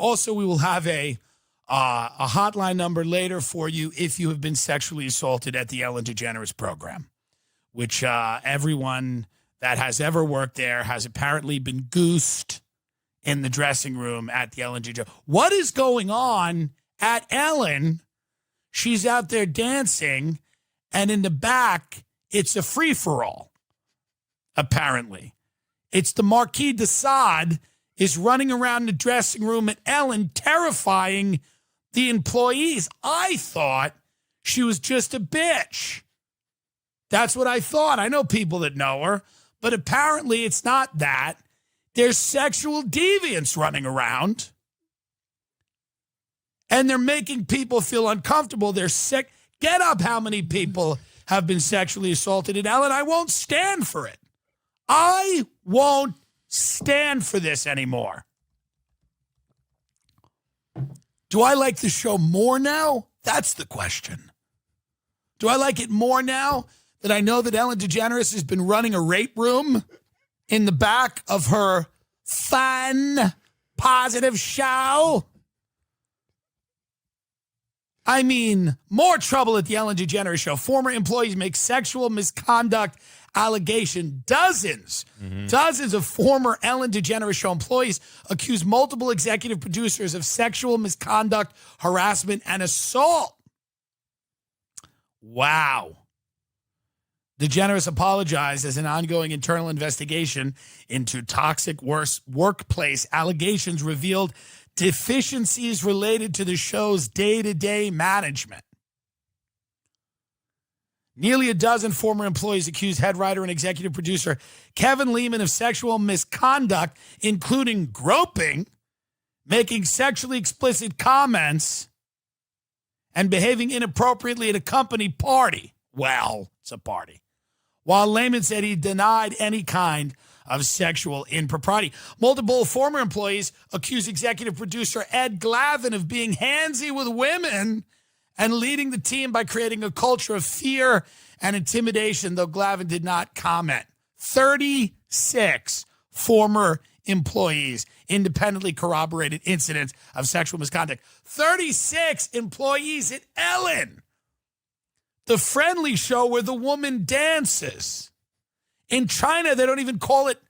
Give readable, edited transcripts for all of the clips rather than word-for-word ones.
Also, we will have a hotline number later for you if you have been sexually assaulted at the Ellen DeGeneres program, which everyone that has ever worked there has apparently been goosed in the dressing room at the Ellen DeGeneres. What is going on at Ellen? She's out there dancing, and in the back, it's a free-for-all, apparently. It's the Marquis de Sade is running around the dressing room at Ellen, terrifying the employees. I thought she was just a bitch. That's what I thought. I know people that know her, but apparently it's not that. There's sexual deviants running around, and they're making people feel uncomfortable. They're sick. Get up how many people have been sexually assaulted at Ellen. I won't stand for it. I won't stand for this anymore. Do I like the show more now? That's the question. Do I like it more now that I know that Ellen DeGeneres has been running a rape room in the back of her fun, positive show? I mean, more trouble at the Ellen DeGeneres show. Former employees make sexual misconduct allegation. Dozens of former Ellen DeGeneres show employees accuse multiple executive producers of sexual misconduct, harassment, and assault. Wow. DeGeneres apologized as an ongoing internal investigation into toxic workplace allegations revealed deficiencies related to the show's day-to-day management. Nearly a dozen former employees accused head writer and executive producer Kevin Lehman of sexual misconduct, including groping, making sexually explicit comments, and behaving inappropriately at a company party. Well, it's a party. While Lehman said he denied any kind of sexual impropriety. Multiple former employees accused executive producer Ed Glavin of being handsy with women and leading the team by creating a culture of fear and intimidation, though Glavin did not comment. 36 former employees independently corroborated incidents of sexual misconduct. 36 employees at Ellen, the friendly show where the woman dances. In China, they don't even call it,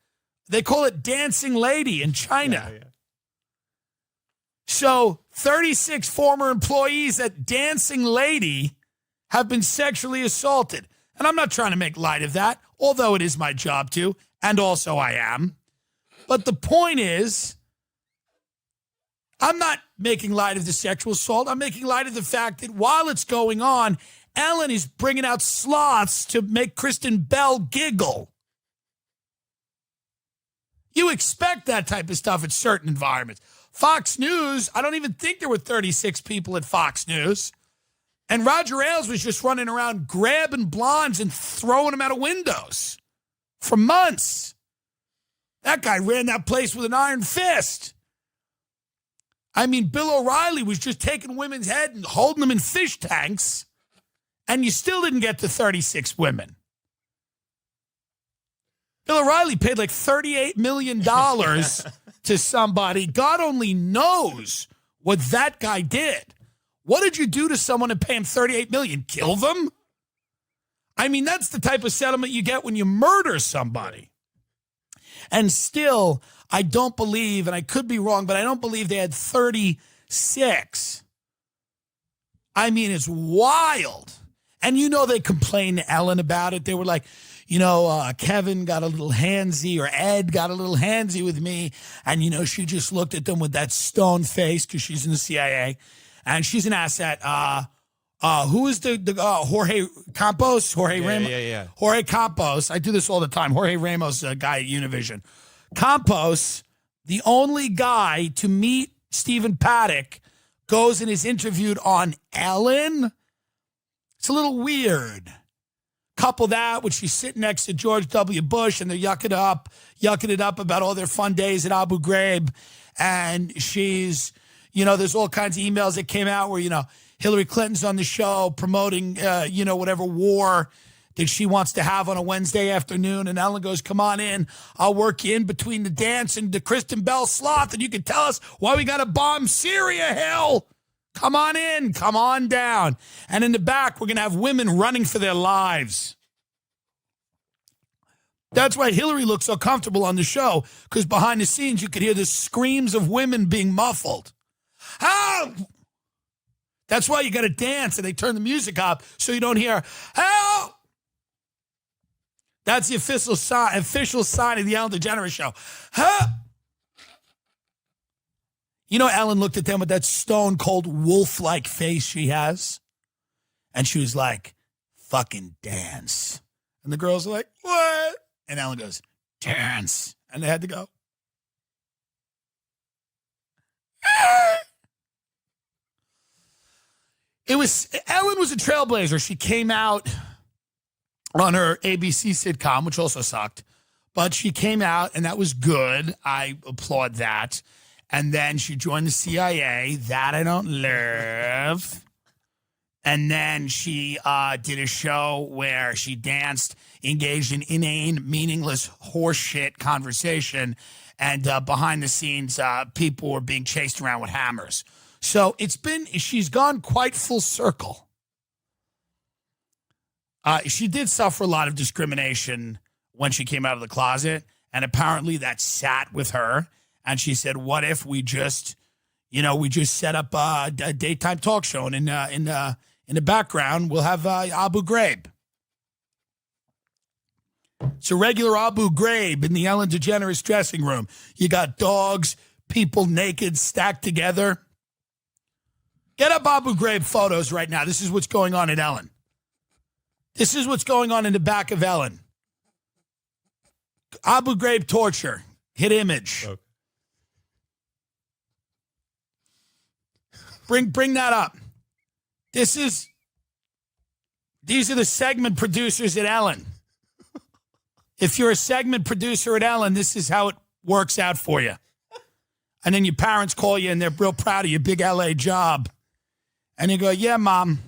they call it dancing lady in China. Yeah. So 36 former employees at Dancing Lady have been sexually assaulted. And I'm not trying to make light of that, although it is my job to, and also I am. But the point is, I'm not making light of the sexual assault. I'm making light of the fact that while it's going on, Ellen is bringing out sloths to make Kristen Bell giggle. You expect that type of stuff at certain environments. Fox News, I don't even think there were 36 people at Fox News. And Roger Ailes was just running around grabbing blondes and throwing them out of windows for months. That guy ran that place with an iron fist. I mean, Bill O'Reilly was just taking women's head and holding them in fish tanks, and you still didn't get to 36 women. Bill O'Reilly paid like $38 million to somebody. God only knows what that guy did. What did you do to someone and pay him $38 million? Kill them? I mean, that's the type of settlement you get when you murder somebody. And still, I don't believe, and I could be wrong, but I don't believe they had 36. I mean, it's wild. And you know they complained to Ellen about it. They were like, Kevin got a little handsy, or Ed got a little handsy with me. And, she just looked at them with that stone face because she's in the CIA. And she's an asset. Who is the Jorge Campos? Jorge Ramos? Yeah. Jorge Campos. I do this all the time. Jorge Ramos, a guy at Univision. Campos, the only guy to meet Stephen Paddock, goes and is interviewed on Ellen. It's a little weird. Couple that with she's sitting next to George W. Bush and they're yucking it up about all their fun days at Abu Ghraib. And she's, there's all kinds of emails that came out where, Hillary Clinton's on the show promoting, whatever war that she wants to have on a Wednesday afternoon. And Ellen goes, come on in. I'll work you in between the dance and the Kristen Bell sloth, and you can tell us why we got to bomb Syria, hell. Come on in. Come on down. And in the back, we're going to have women running for their lives. That's why Hillary looks so comfortable on the show, because behind the scenes, you could hear the screams of women being muffled. Help! That's why you got to dance, and they turn the music up so you don't hear, help! That's the official sign of the Ellen DeGeneres show. Help! You know, Ellen looked at them with that stone-cold wolf-like face she has, and she was like, fucking dance. And the girls are like, what? And Ellen goes, dance. And they had to go. Ellen was a trailblazer. She came out on her ABC sitcom, which also sucked. But she came out, and that was good. I applaud that. And then she joined the CIA. That I don't love. And then she did a show where she danced, engaged in inane, meaningless horseshit conversation. And behind the scenes, people were being chased around with hammers. So she's gone quite full circle. She did suffer a lot of discrimination when she came out of the closet. And apparently that sat with her. And she said, what if we just set up a daytime talk show, and in the background, we'll have Abu Ghraib. It's a regular Abu Ghraib in the Ellen DeGeneres dressing room. You got dogs, people naked, stacked together. Get up Abu Ghraib photos right now. This is what's going on at Ellen. This is what's going on in the back of Ellen. Abu Ghraib torture. Hit image. Okay. Bring that up. These are the segment producers at Ellen. If you're a segment producer at Ellen, this is how it works out for you. And then your parents call you and they're real proud of your big LA job. And you go, yeah, Mom.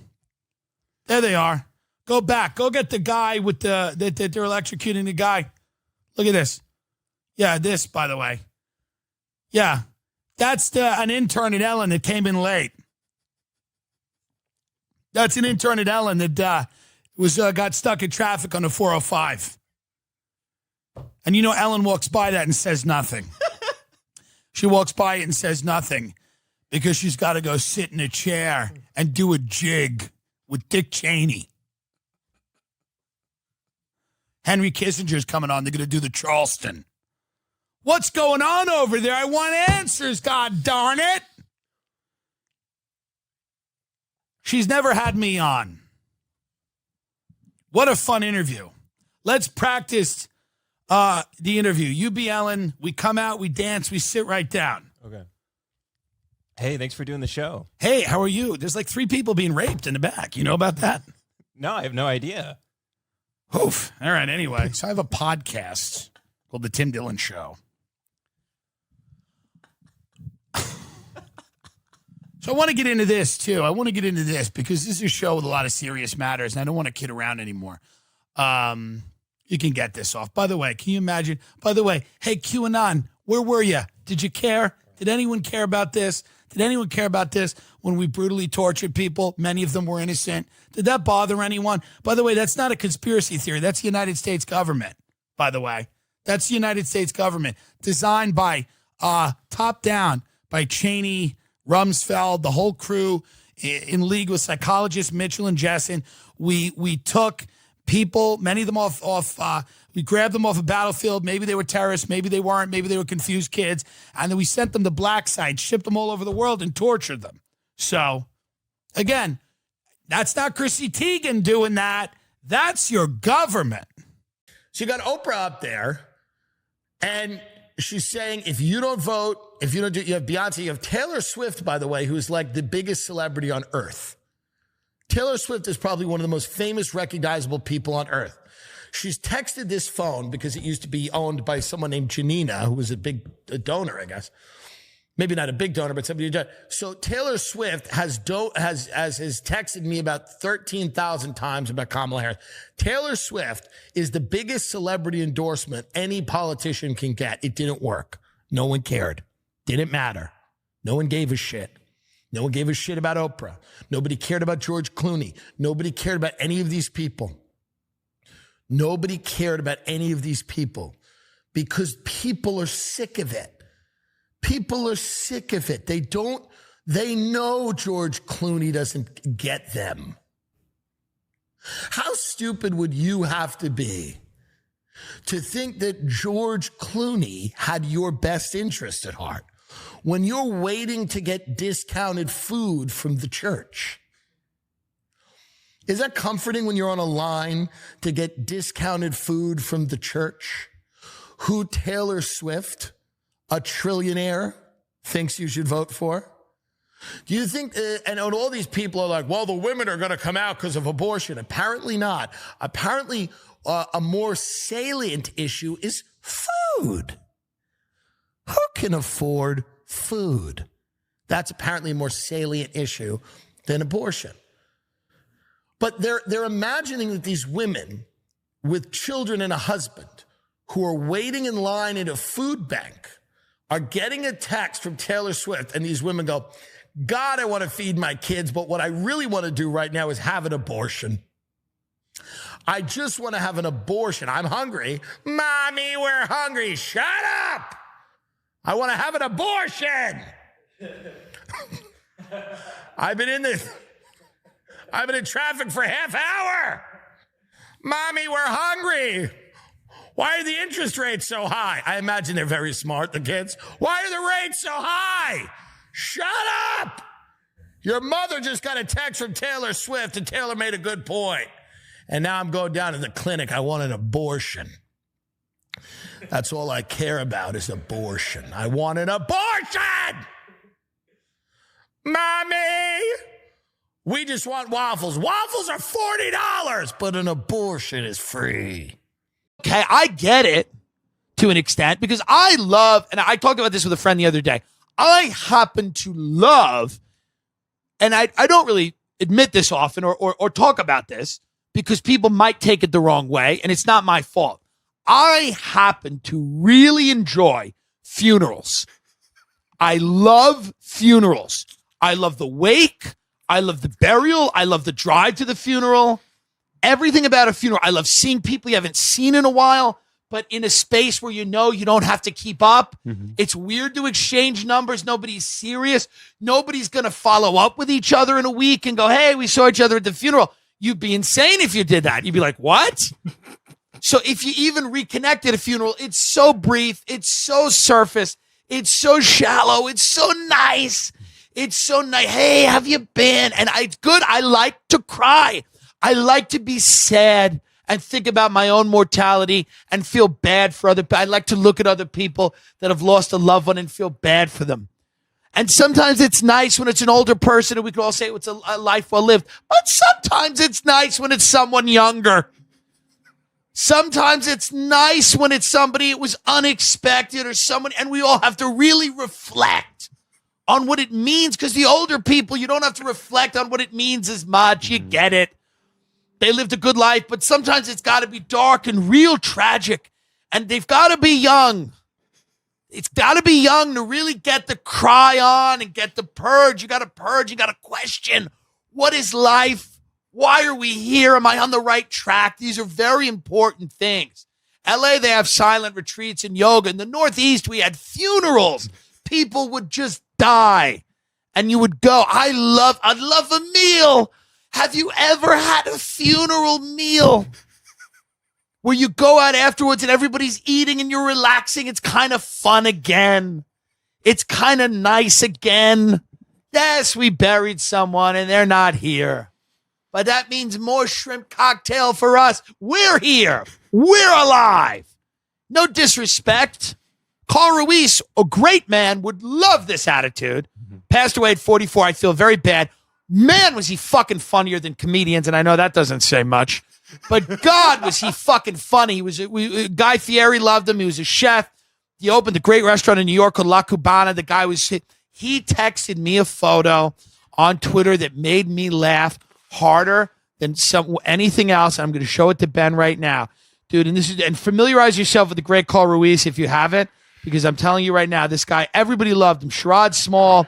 There they are. Go back. Go get the guy with they're electrocuting the guy. Look at this. Yeah, this, by the way. Yeah. That's an intern at Ellen that came in late. That's an intern at Ellen that got stuck in traffic on the 405. And you know Ellen walks by that and says nothing. She walks by it and says nothing because she's got to go sit in a chair and do a jig with Dick Cheney. Henry Kissinger's coming on. They're going to do the Charleston. What's going on over there? I want answers, God darn it. She's never had me on. What a fun interview. Let's practice the interview. You be Ellen. We come out, we dance, we sit right down. Okay. Hey, thanks for doing the show. Hey, how are you? There's like 3 people being raped in the back. You know about that? No, I have no idea. Oof. All right, anyway. So I have a podcast called The Tim Dillon Show. So I want to get into this, too. I want to get into this because this is a show with a lot of serious matters, and I don't want to kid around anymore. You can get this off. By the way, can you imagine? By the way, hey, QAnon, where were you? Did you care? Did anyone care about this? Did anyone care about this when we brutally tortured people? Many of them were innocent. Did that bother anyone? By the way, that's not a conspiracy theory. That's the United States government, by the way. That's the United States government, designed by top down by Cheney, Rumsfeld, the whole crew, in league with psychologists Mitchell and Jessen. We took people, many of them we grabbed them off a battlefield. Maybe they were terrorists, maybe they weren't, maybe they were confused kids. And then we sent them to black sites, shipped them all over the world and tortured them. So, again, that's not Chrissy Teigen doing that. That's your government. So you got Oprah up there, and she's saying, if you don't vote, if you don't do, you have Beyonce, you have Taylor Swift, by the way, who's like the biggest celebrity on earth. Taylor Swift is probably one of the most famous, recognizable people on earth. She's texted this phone because it used to be owned by someone named Janina, who was a big donor, I guess. Maybe not a big donor, but somebody who does. So Taylor Swift has texted me about 13,000 times about Kamala Harris. Taylor Swift is the biggest celebrity endorsement any politician can get. It didn't work. No one cared. Didn't matter. No one gave a shit. No one gave a shit about Oprah. Nobody cared about George Clooney. Nobody cared about any of these people. Nobody cared about any of these people because people are sick of it. People are sick of it. They know George Clooney doesn't get them. How stupid would you have to be to think that George Clooney had your best interest at heart when you're waiting to get discounted food from the church? Is that comforting when you're on a line to get discounted food from the church? Who Taylor Swift, a trillionaire, thinks you should vote for? Do you think, and all these people are like, well, the women are going to come out because of abortion. Apparently not. Apparently, a more salient issue is food. Who can afford food? That's apparently a more salient issue than abortion. But they're imagining that these women with children and a husband who are waiting in line at a food bank are getting a text from Taylor Swift, and these women go, God, I want to feed my kids, but what I really want to do right now is have an abortion. I just want to have an abortion. I'm hungry. Mommy, we're hungry. Shut up. I want to have an abortion. I've been in traffic for half hour. Mommy, we're hungry. Why are the interest rates so high? I imagine they're very smart, the kids. Why are the rates so high? Shut up. Your mother just got a text from Taylor Swift, and Taylor made a good point. And now I'm going down to the clinic. I want an abortion. That's all I care about is abortion. I want an abortion. Mommy, we just want waffles. Waffles are $40, but an abortion is free. Okay, I get it to an extent because I love, and I talked about this with a friend the other day, I happen to love, and I don't really admit this often or talk about this because people might take it the wrong way, and it's not my fault. I happen to really enjoy funerals. I love funerals. I love the wake. I love the burial. I love the drive to the funeral. Everything about a funeral. I love seeing people you haven't seen in a while, but in a space where you know you don't have to keep up. Mm-hmm. It's weird to exchange numbers. Nobody's serious. Nobody's going to follow up with each other in a week and go, hey, we saw each other at the funeral. You'd be insane if you did that. You'd be like, what? So if you even reconnect at a funeral, it's so brief. It's so surface. It's so shallow. It's so nice. It's so nice. Hey, have you been? And it's good. I like to cry. I like to be sad and think about my own mortality and feel bad for other people. I like to look at other people that have lost a loved one and feel bad for them. And sometimes it's nice when it's an older person and we can all say it's a life well lived. But sometimes it's nice when it's someone younger. Sometimes it's nice when it's somebody it was unexpected or someone, and we all have to really reflect on what it means because the older people, you don't have to reflect on what it means as much. You get it. They lived a good life, but sometimes it's got to be dark and real tragic, and they've got to be young. It's got to be young to really get the cry on and get the purge. You got to purge. You got to question, what is life? Why are we here? Am I on the right track? These are very important things. LA, they have silent retreats and yoga. In the Northeast, we had funerals. People would just die, and you would go. I'd love a meal. Have you ever had a funeral meal where you go out afterwards and everybody's eating and you're relaxing? It's kind of fun again. It's kind of nice again. Yes, we buried someone and they're not here. But that means more shrimp cocktail for us. We're here. We're alive. No disrespect. Carl Ruiz, a great man, would love this attitude. Passed away at 44. I feel very bad. Man, was he fucking funnier than comedians, and I know that doesn't say much, but God, was he fucking funny. Guy Fieri loved him. He was a chef. He opened a great restaurant in New York called La Cubana. The guy he texted me a photo on Twitter that made me laugh harder than anything else. I'm going to show it to Ben right now. Dude, and familiarize yourself with the great Carl Ruiz if you haven't, because I'm telling you right now, this guy, everybody loved him. Sherrod Small,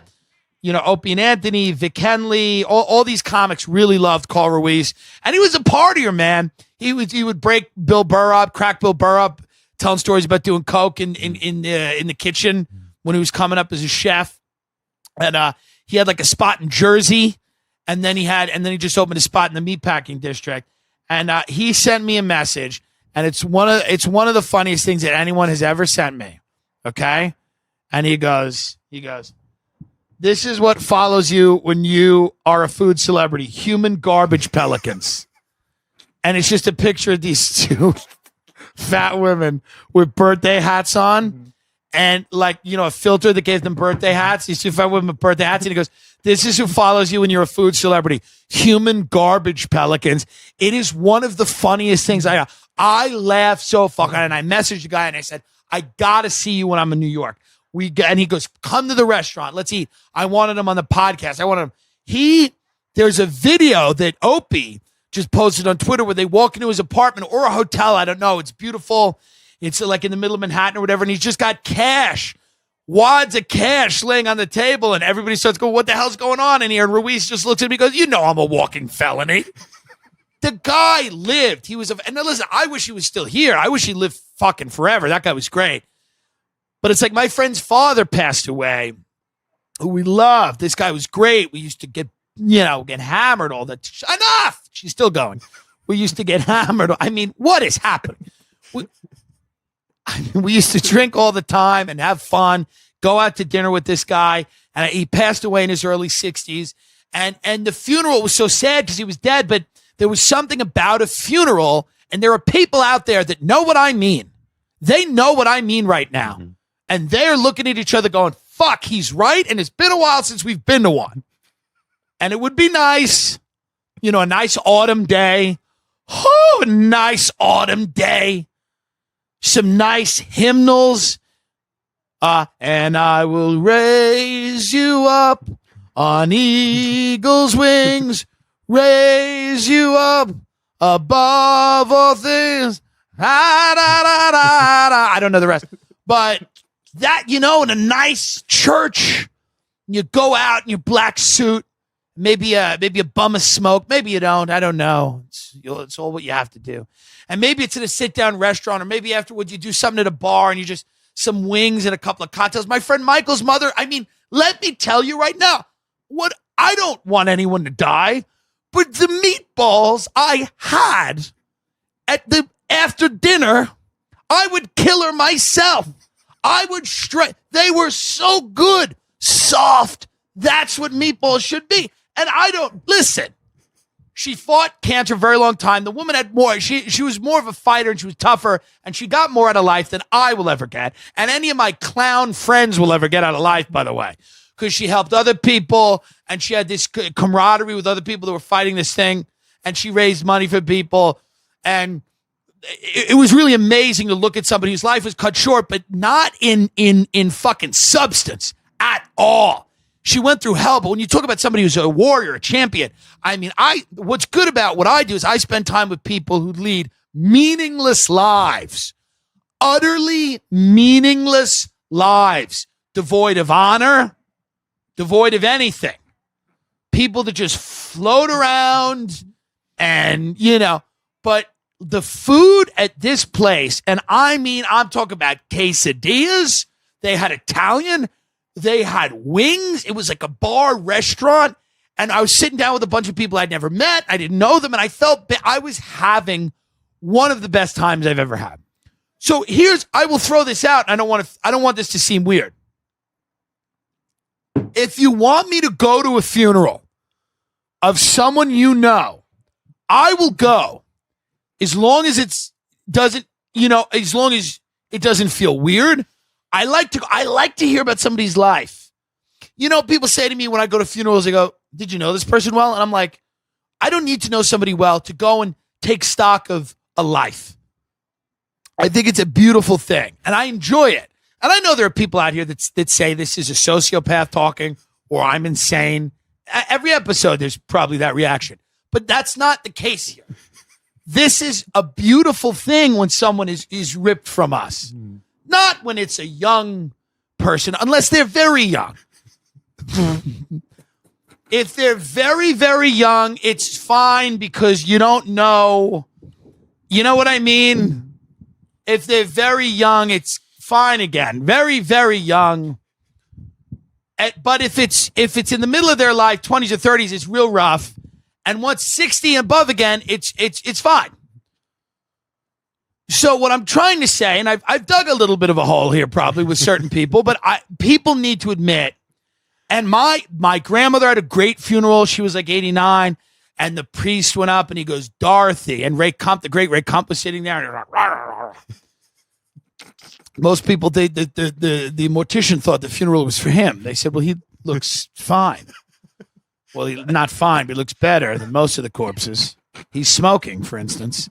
Opie and Anthony, Vic Henley, all these comics really loved Carl Ruiz. And he was a partier, man. He would break Bill Burr up, crack Bill Burr up, telling stories about doing coke in the kitchen when he was coming up as a chef. And he had like a spot in Jersey, and then he just opened a spot in the meatpacking district. And he sent me a message, and it's one of the funniest things that anyone has ever sent me. Okay? And he goes, this is what follows you when you are a food celebrity: human garbage pelicans. And it's just a picture of these two fat women with birthday hats on, and a filter that gave them birthday hats. These two fat women with birthday hats. And he goes, this is who follows you when you're a food celebrity: human garbage pelicans. It is one of the funniest things. I laugh so fucking, and I messaged the guy and I said, I gotta see you when I'm in New York. And he goes, come to the restaurant. Let's eat. I wanted him on the podcast. There's a video that Opie just posted on Twitter where they walk into his apartment or a hotel. I don't know. It's beautiful. It's like in the middle of Manhattan or whatever. And he's just got cash, wads of cash laying on the table. And everybody starts going, what the hell's going on in here? And Ruiz just looks at me and goes, I'm a walking felony. The guy lived. And listen, I wish he was still here. I wish he lived fucking forever. That guy was great. But it's like my friend's father passed away, who we loved. This guy was great. We used to get hammered all the time. Enough! She's still going. We used to get hammered. I mean, what is happening? We used to drink all the time and have fun, go out to dinner with this guy. And he passed away in his early 60s. And the funeral was so sad because he was dead, but there was something about a funeral. And there are people out there that know what I mean. They know what I mean right now. Mm-hmm. And they're looking at each other going, fuck, he's right. And it's been a while since we've been to one. And it would be nice, a nice autumn day. Oh, a nice autumn day. Some nice hymnals. And I will raise you up on eagle's wings. Raise you up above all things. I don't know the rest. But that, in a nice church, you go out in your black suit, maybe a bum of smoke. Maybe you don't. I don't know. It's all what you have to do. And maybe it's in a sit-down restaurant, or maybe afterwards you do something at a bar and you just some wings and a couple of cocktails. My friend Michael's mother, let me tell you right now, I don't want anyone to die, but the meatballs I had after dinner, I would kill her myself. I would they were so good, soft. That's what meatballs should be. And listen, she fought cancer a very long time. The woman had more. She was more of a fighter, and she was tougher, and she got more out of life than I will ever get. And any of my clown friends will ever get out of life, by the way, because she helped other people, and she had this camaraderie with other people that were fighting this thing, and she raised money for people. And it was really amazing to look at somebody whose life was cut short, but not in fucking substance at all. She went through hell, but when you talk about somebody who's a warrior, a champion, what's good about what I do is I spend time with people who lead meaningless lives, utterly meaningless lives, devoid of honor, devoid of anything. People that just float around and, but the food at this place, and I'm talking about quesadillas. They had Italian. They had wings. It was like a bar restaurant. And I was sitting down with a bunch of people I'd never met. I didn't know them. And I felt I was having one of the best times I've ever had. So I will throw this out. I don't want this to seem weird. If you want me to go to a funeral of someone I will go. As long as as long as it doesn't feel weird. I like to hear about somebody's life. People say to me when I go to funerals, they go, did you know this person well? And I'm like, I don't need to know somebody well to go and take stock of a life. I think it's a beautiful thing, and I enjoy it. And I know there are people out here that say this is a sociopath talking or I'm insane. Every episode, there's probably that reaction. But that's not the case here. This is a beautiful thing when someone is ripped from us. Not when it's a young person, unless they're very young. If they're very, very young, it's fine because you don't know. You know what I mean? If they're very young, it's fine again. Very, very young. But if it's in the middle of their life, 20s or 30s, it's real rough. And once 60 and above again, it's fine. So what I'm trying to say, and I've dug a little bit of a hole here probably with certain people, but people need to admit, and my grandmother had a great funeral. She was like 89, and the priest went up and he goes, Dorothy, and Ray Kump, the great Ray Kump, was sitting there and like, rah, rah, rah. Most people, the mortician thought the funeral was for him. They said, well, he looks fine. Well, not fine, but he looks better than most of the corpses. He's smoking, for instance.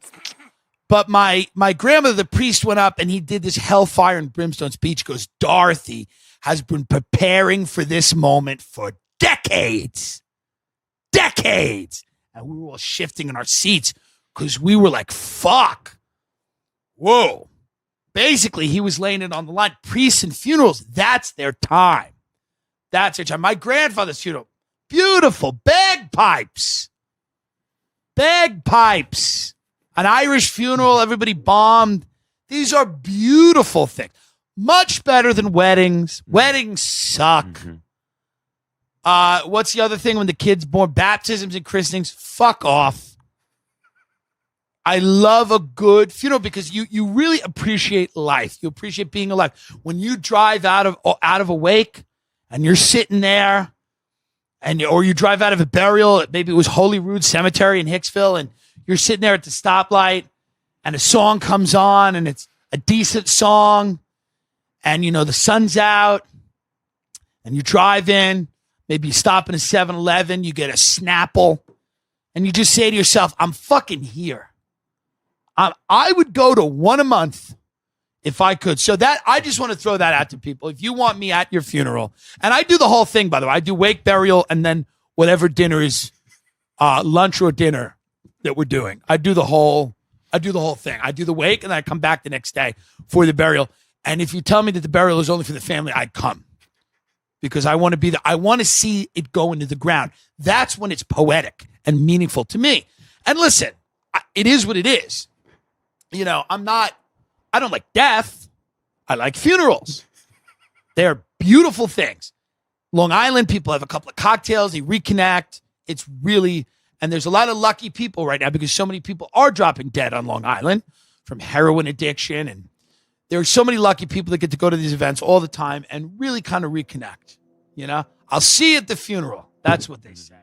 But my grandmother, the priest, went up and he did this hellfire and brimstone speech. He goes, Dorothy has been preparing for this moment for decades. Decades. And we were all shifting in our seats because we were like, fuck. Whoa. Basically, he was laying it on the line. Priests and funerals, that's their time. That's their time. My grandfather's funeral, beautiful. Bagpipes. Bagpipes. An Irish funeral, everybody bombed. These are beautiful things. Much better than weddings. Weddings suck. What's the other thing when the kid's born? Baptisms and christenings. Fuck off. I love a good funeral because you really appreciate life. You appreciate being alive. When you drive out of a wake and you're sitting there, or you drive out of a burial, maybe it was Holyrood Cemetery in Hicksville, and you're sitting there at the stoplight, and a song comes on, and it's a decent song, and the sun's out, and you drive in. Maybe you stop in a 7-Eleven, you get a Snapple, and you just say to yourself, I'm fucking here. I would go to one a month if I could. So that I just want to throw that out to people. If you want me at your funeral, and I do the whole thing, by the way, I do wake, burial, and then whatever dinner is, lunch or dinner that we're doing. I do the whole thing. I do the wake, and then I come back the next day for the burial. And if you tell me that the burial is only for the family, I'd come because I want to be there. I want to see it go into the ground. That's when it's poetic and meaningful to me. And listen, it is what it is. I don't like death. I like funerals. They're beautiful things. Long Island, people have a couple of cocktails, they reconnect. It's really, and there's a lot of lucky people right now because so many people are dropping dead on Long Island from heroin addiction. And there are so many lucky people that get to go to these events all the time and really kind of reconnect. I'll see you at the funeral. That's what they say.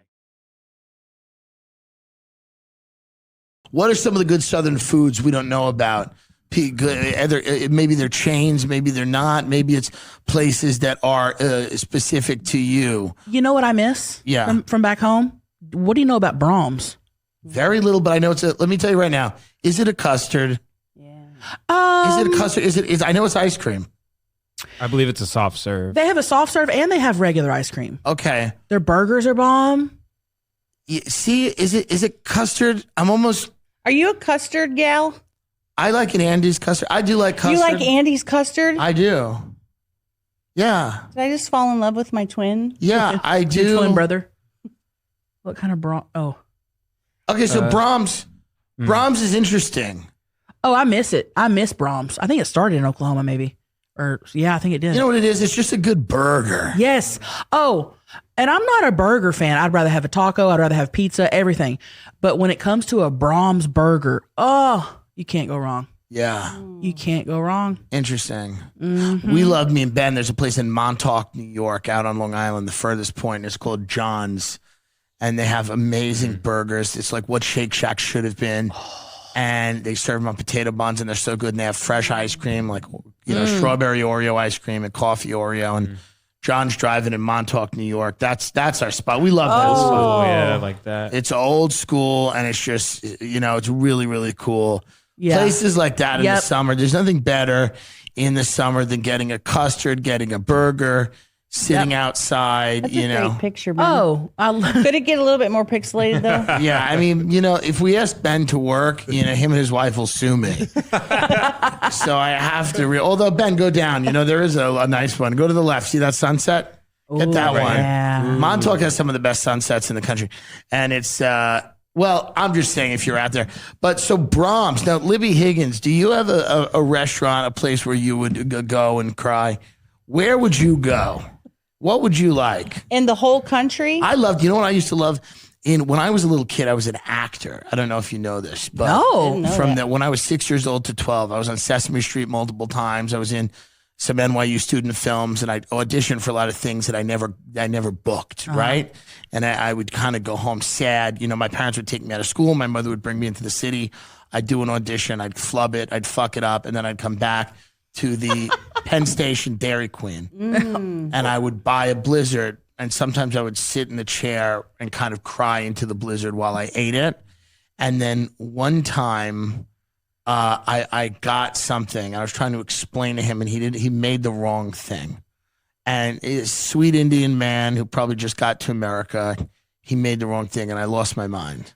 What are some of the good Southern foods we don't know about? Maybe they're chains, maybe they're not. Maybe it's places that are specific to you. You know what I miss? Yeah. From back home? What do you know about Brahms? Very little, but I know let me tell you right now. Is it a custard? Yeah. Is it a custard? I know it's ice cream. I believe it's a soft serve. They have a soft serve and they have regular ice cream. Okay. Their burgers are bomb. See, is it custard? Are you a custard gal? I like an Andy's custard. I do like custard. You like Andy's custard? I do. Yeah. Did I just fall in love with my twin? Yeah, I do. Your twin brother. What kind of Oh. Okay, so Brahms is interesting. Oh, I miss it. I miss Brahms. I think it started in Oklahoma, maybe. I think it did. You know what it is? It's just a good burger. Yes. Oh, and I'm not a burger fan. I'd rather have a taco. I'd rather have pizza, everything. But when it comes to a Brahms burger, you can't go wrong. Yeah. You can't go wrong. Interesting. Mm-hmm. We love, me and Ben, there's a place in Montauk, New York, out on Long Island, the furthest point. It's called John's. And they have amazing burgers. It's like what Shake Shack should have been. And they serve them on potato buns, and they're so good. And they have fresh ice cream, like strawberry Oreo ice cream and coffee Oreo. And John's Driving in Montauk, New York. That's our spot. We love that spot. Oh, yeah, like that. It's old school, and it's just, it's really, really cool. Yeah. Places like that in the summer, there's nothing better. in the summer than getting a custard, getting a burger, sitting outside, That's you a know. great picture, Ben. Oh, Could it get a little bit more pixelated, though? Yeah, I mean, you know, if we ask Ben to work, you know, him and his wife will sue me. So I have to, although Ben, go down. You know, there is a nice one. Go to the left. See that sunset? Get that one. yeah. Montauk has some of the best sunsets in the country. And it's, well, I'm just saying if you're out there. But so Brahms, now, Libby Higgins, do you have a restaurant, a place where you would go and cry? Where would you go? What would you like? In the whole country? I loved, you know what I used to love? When I was a little kid, I was an actor. I don't know if you know this, but No. when I was 6 years old to 12, I was on Sesame Street multiple times. I was in some NYU student films, and I auditioned for a lot of things that I never booked, right? And I would kind of go home sad. You know, my parents would take me out of school. My mother would bring me into the city. I'd do an audition. I'd flub it. I'd fuck it up. And then I'd come back to the Penn Station Dairy Queen. And I would buy a Blizzard. And sometimes I would sit in the chair and kind of cry into the Blizzard while I ate it. And then one time I got something. I was trying to explain to him, and he made the wrong thing. And a sweet Indian man who probably just got to America, he made the wrong thing, and I lost my mind.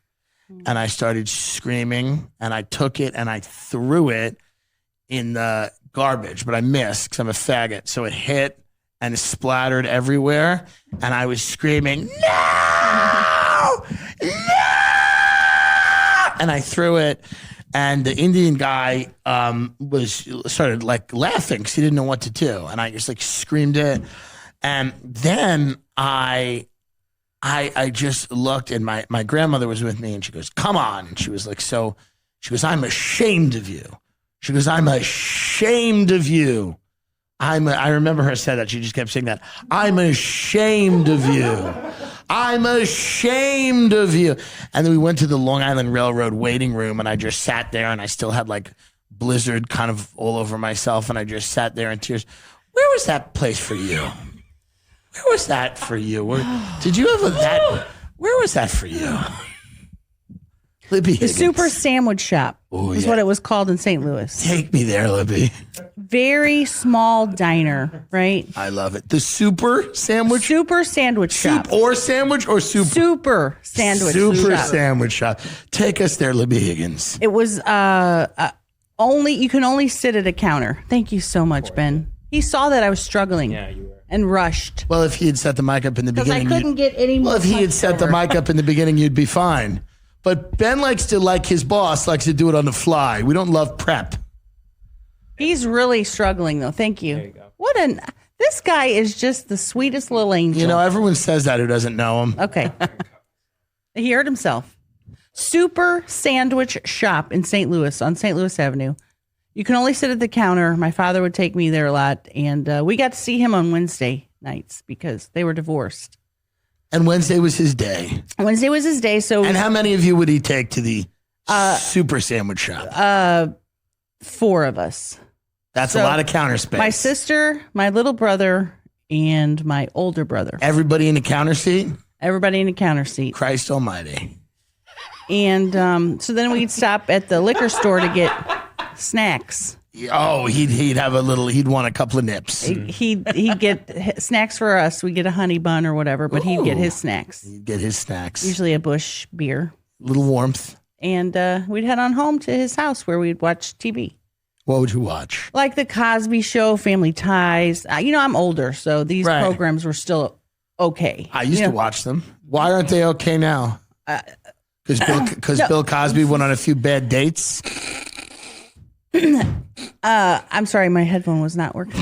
And I started screaming, and I took it and I threw it in the garbage, but I missed because I'm a faggot. So it hit and it splattered everywhere, and I was screaming, no! No! And I threw it. And the Indian guy started like laughing because he didn't know what to do, and I just like screamed it. And then I just looked, and my grandmother was with me, and she goes, "Come on!" And she was like, she goes, "I'm ashamed of you." She goes, "I'm ashamed of you." I remember her said that. She just kept saying that. "I'm ashamed of you. I'm ashamed of you." And then we went to the Long Island Railroad waiting room, and I just sat there, and I still had like Blizzard kind of all over myself, and I just sat there in tears. Where was that place for you? Where was that for you? Did you have that? Where was that for you? Libby The Higgins. Super Sandwich Shop is what it was called in St. Louis. Take me there, Libby. Very small diner, right? I love it. The Super Sandwich? Super Sandwich Shop. Soup or sandwich or super? Super Sandwich Super Shop. Sandwich Shop. Take us there, Libby Higgins. It was you can only sit at a counter. Thank you so much, Ben. He saw that I was struggling and rushed. Well, if he had set the mic up in the Because I beginning, couldn't get any more. well, if he had set the mic up in the beginning, you'd be fine. But Ben likes to, like his boss, likes to do it on the fly. We don't love prep. He's really struggling, though. Thank you. There you go. This guy is just the sweetest little angel. You know, everyone says that who doesn't know him. Okay. He heard himself. Super Sandwich Shop in St. Louis on St. Louis Avenue. You can only sit at the counter. My father would take me there a lot, and we got to see him on Wednesday nights because they were divorced. And Wednesday was his day. Wednesday was his day, so And how many of you would he take to the Super Sandwich Shop? 4 of us. That's a so lot of counter space. My sister, my little brother, and my older brother. Everybody in the counter seat? Everybody in the counter seat. Christ almighty. And so then we'd stop at the liquor store to get snacks. Oh, he'd have he'd want a couple of nips. He'd get snacks for us. We'd get a honey bun or whatever, but he'd get his snacks. He'd get his snacks. Usually a Busch beer. Little warmth. And we'd head on home to his house where we'd watch TV. What would you watch? Like The Cosby Show, Family Ties. I'm older, so these Right. programs were still okay. I used to watch them. Why aren't they okay now? Because Bill Cosby went on a few bad dates. I'm sorry, my headphone was not working.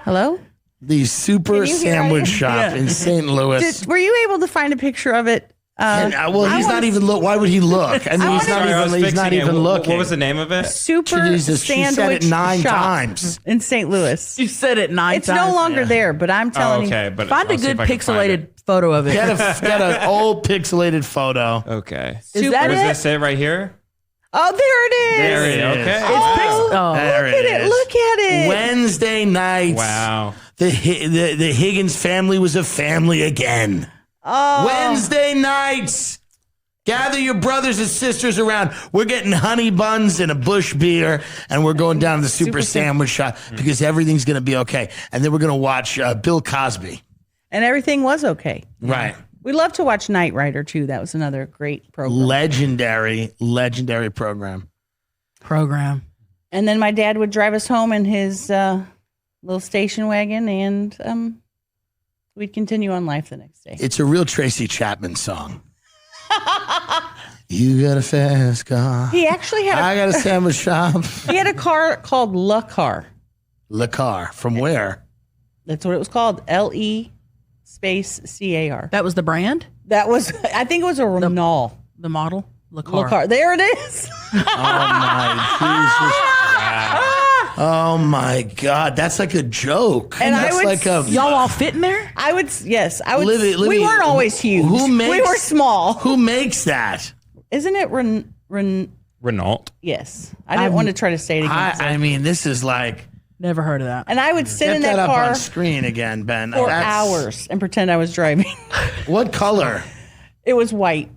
Hello? The Super Can you hear Sandwich it? Shop in St. Louis. Were you able to find a picture of it? Well, he's not even look. Why would he look? I mean, he's not even looking. What was the name of it? Super Jesus, she Sandwich said it 9 Shop times. in St. Louis. You said it 9 It's times. no longer there, but I'm telling okay, you. but Find a I'll see good if I can find pixelated it. photo of it. Get an old pixelated photo. Okay. Is that Was it? this it right here? Oh, there it is. There it is. Okay. It's pix- oh. There Look at it. Look at it. Wednesday nights. Wow. The Higgins family was a family again. Oh. Wednesday nights. Gather your brothers and sisters around. We're getting honey buns and a Bush beer, and we're going down to the Super Sandwich Shop because everything's going to be okay. And then we're going to watch Bill Cosby. And everything was okay. Right. We love to watch Knight Rider, too. That was another great program. Legendary program. And then my dad would drive us home in his little station wagon, and we'd continue on life the next day. It's a real Tracy Chapman song. You got a fast car. He actually had I got a sandwich shop. he had a car called Le Car. Le Car. From where? That's what it was called. LE space CAR. That was the brand? That was, I think it was a Renault. The model? Le Le Car. There it is. Oh my Jesus. Oh my God. That's like a joke. And that's I would, like a Y'all all fit in there? I would. Libby, we weren't always huge. Who makes, we were small. Who makes that? Isn't it Renault. Yes. I didn't want to try to say it again. I mean, this is like. Never heard of that. And I would sit Get in that that up car on screen again, Ben. for hours and pretend I was driving. What color? It was white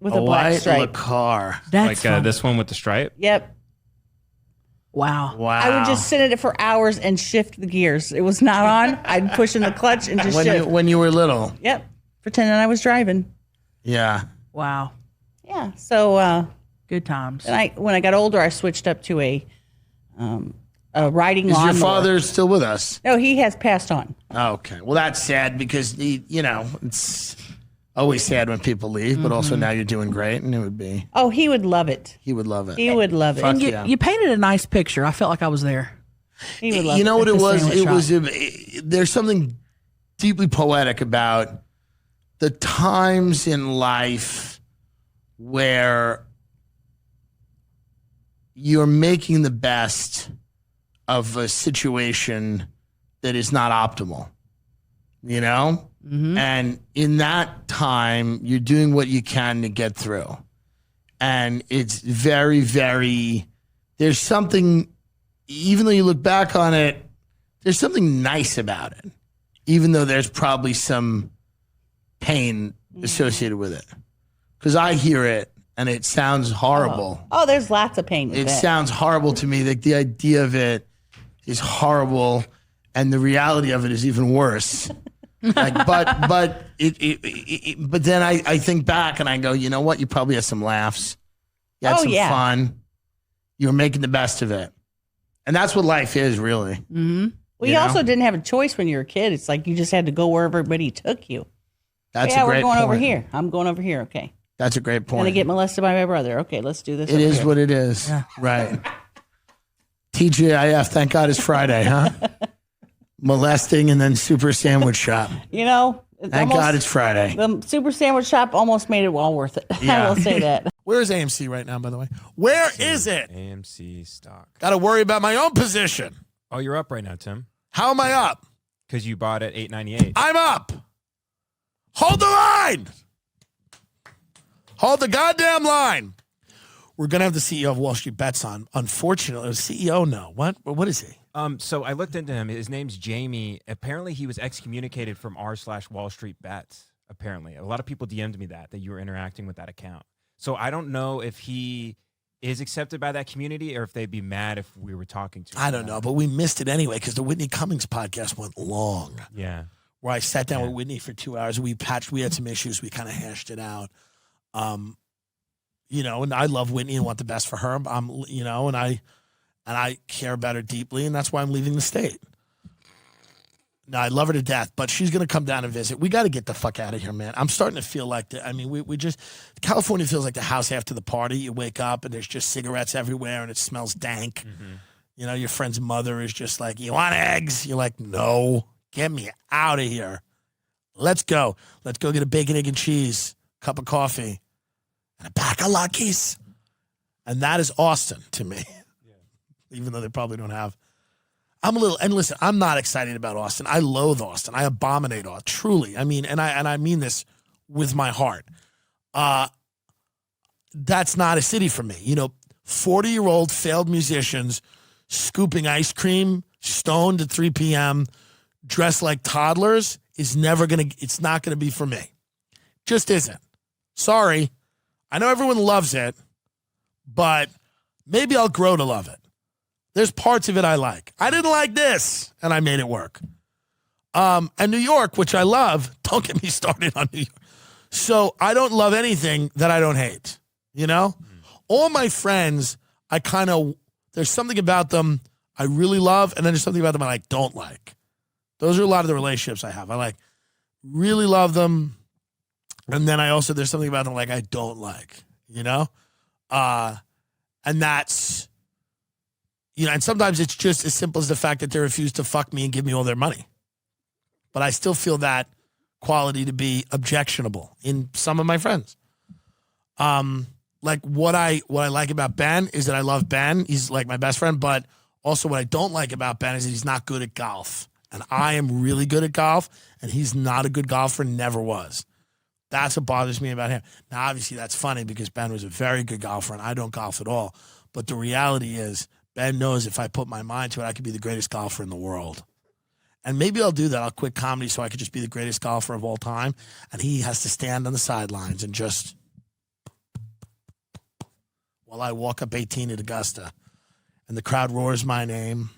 with a black white stripe. car. That's Like this one with the stripe. Yep. wow. Wow. I would just sit in it for hours and shift the gears. It was not on. I'd push in the clutch and just shift. When you were little. Yep. Pretending I was driving. Yeah. Wow. Yeah. So Good times. and when I got older, I switched up to a riding Is lawnmower. your father still with us? No, he has passed on. Okay. Well, that's sad because, it's always sad when people leave, but also now you're doing great, and it would be, Oh, he would love it. he would love it. He would love it. Fuck And you, yeah. you painted a nice picture. I felt like I was there. He would love You know what At it the was? sandwich There's something deeply poetic about the times in life where you're making the best of a situation that is not optimal, And in that time, you're doing what you can to get through. And it's very, very, there's something, even though you look back on it, there's something nice about it, even though there's probably some pain associated with it. Because I hear it and it sounds horrible. Oh, there's lots of pain with It that. sounds horrible to me. Like the idea of it is horrible, and the reality of it is even worse. But then I think back and I go, you know what? You probably had some laughs. You had some fun. You were making the best of it, and that's what life is, really. Mm-hmm. Well, you also didn't have a choice when you were a kid. It's like you just had to go where everybody took you. That's yeah, a great we're going point. over here. I'm going over here. Okay. That's a great I'm point. gonna get molested by my brother. Okay, let's do this. It over is here. what it is. Yeah. Right. TGIF, thank God it's Friday, huh? Molesting and then Super Sandwich Shop. Thank God it's Friday. The Super Sandwich Shop almost made it all worth it. Yeah. I will say that. Where is AMC right now, by the way? Where is it? AMC stock. Got to worry about my own position. Oh, you're up right now, Tim, How am I up? because you bought at $8.98. I'm up. Hold the line. Hold the goddamn line. We're going to have the CEO of Wall Street Bets on. Unfortunately, CEO, no. What is he? So I looked into him. His name's Jamie. Apparently, he was excommunicated from r/Wall Street Bets. Apparently, a lot of people DM'd me that you were interacting with that account. So I don't know if he is accepted by that community or if they'd be mad if we were talking to him. I don't know, but we missed it anyway because the Whitney Cummings podcast went long. Yeah. Where I sat down with Whitney for 2 hours. We had some issues. We kind of hashed it out. And I love Whitney and want the best for her. And I care about her deeply, and that's why I'm leaving the state. No, I love her to death, but she's going to come down and visit. We got to get the fuck out of here, man. I'm starting to feel like California feels like the house after the party. You wake up and there's just cigarettes everywhere and it smells dank. Mm-hmm. Your friend's mother is just like, you want eggs? You're like, no, get me out of here. Let's go. Let's go get a bacon, egg, and cheese, cup of coffee, and a pack of Luckies. And that is Austin to me, even though they probably don't have. And listen, I'm not excited about Austin. I loathe Austin. I abominate Austin, truly. I mean, and I mean this with my heart. That's not a city for me. 40-year-old failed musicians scooping ice cream, stoned at 3 p.m., dressed like toddlers it's not going to be for me. Just isn't. Sorry. I know everyone loves it, but maybe I'll grow to love it. There's parts of it I like. I didn't like this, and I made it work. And New York, which I love, don't get me started on New York. So I don't love anything that I don't hate, you know? All my friends, there's something about them I really love, and then there's something about them I don't like. Those are a lot of the relationships I have. I really love them, and then there's something about them I don't like, you know? And that's, and sometimes it's just as simple as the fact that they refuse to fuck me and give me all their money. But I still feel that quality to be objectionable in some of my friends. What I like about Ben is that I love Ben. He's my best friend. But also what I don't like about Ben is that he's not good at golf. And I am really good at golf, and he's not a good golfer, never was. That's what bothers me about him. Now, obviously, that's funny because Ben was a very good golfer, and I don't golf at all. But the reality is, Ben knows if I put my mind to it, I could be the greatest golfer in the world. And maybe I'll do that. I'll quit comedy so I could just be the greatest golfer of all time. And he has to stand on the sidelines and just, while I walk up 18 at Augusta, and the crowd roars my name.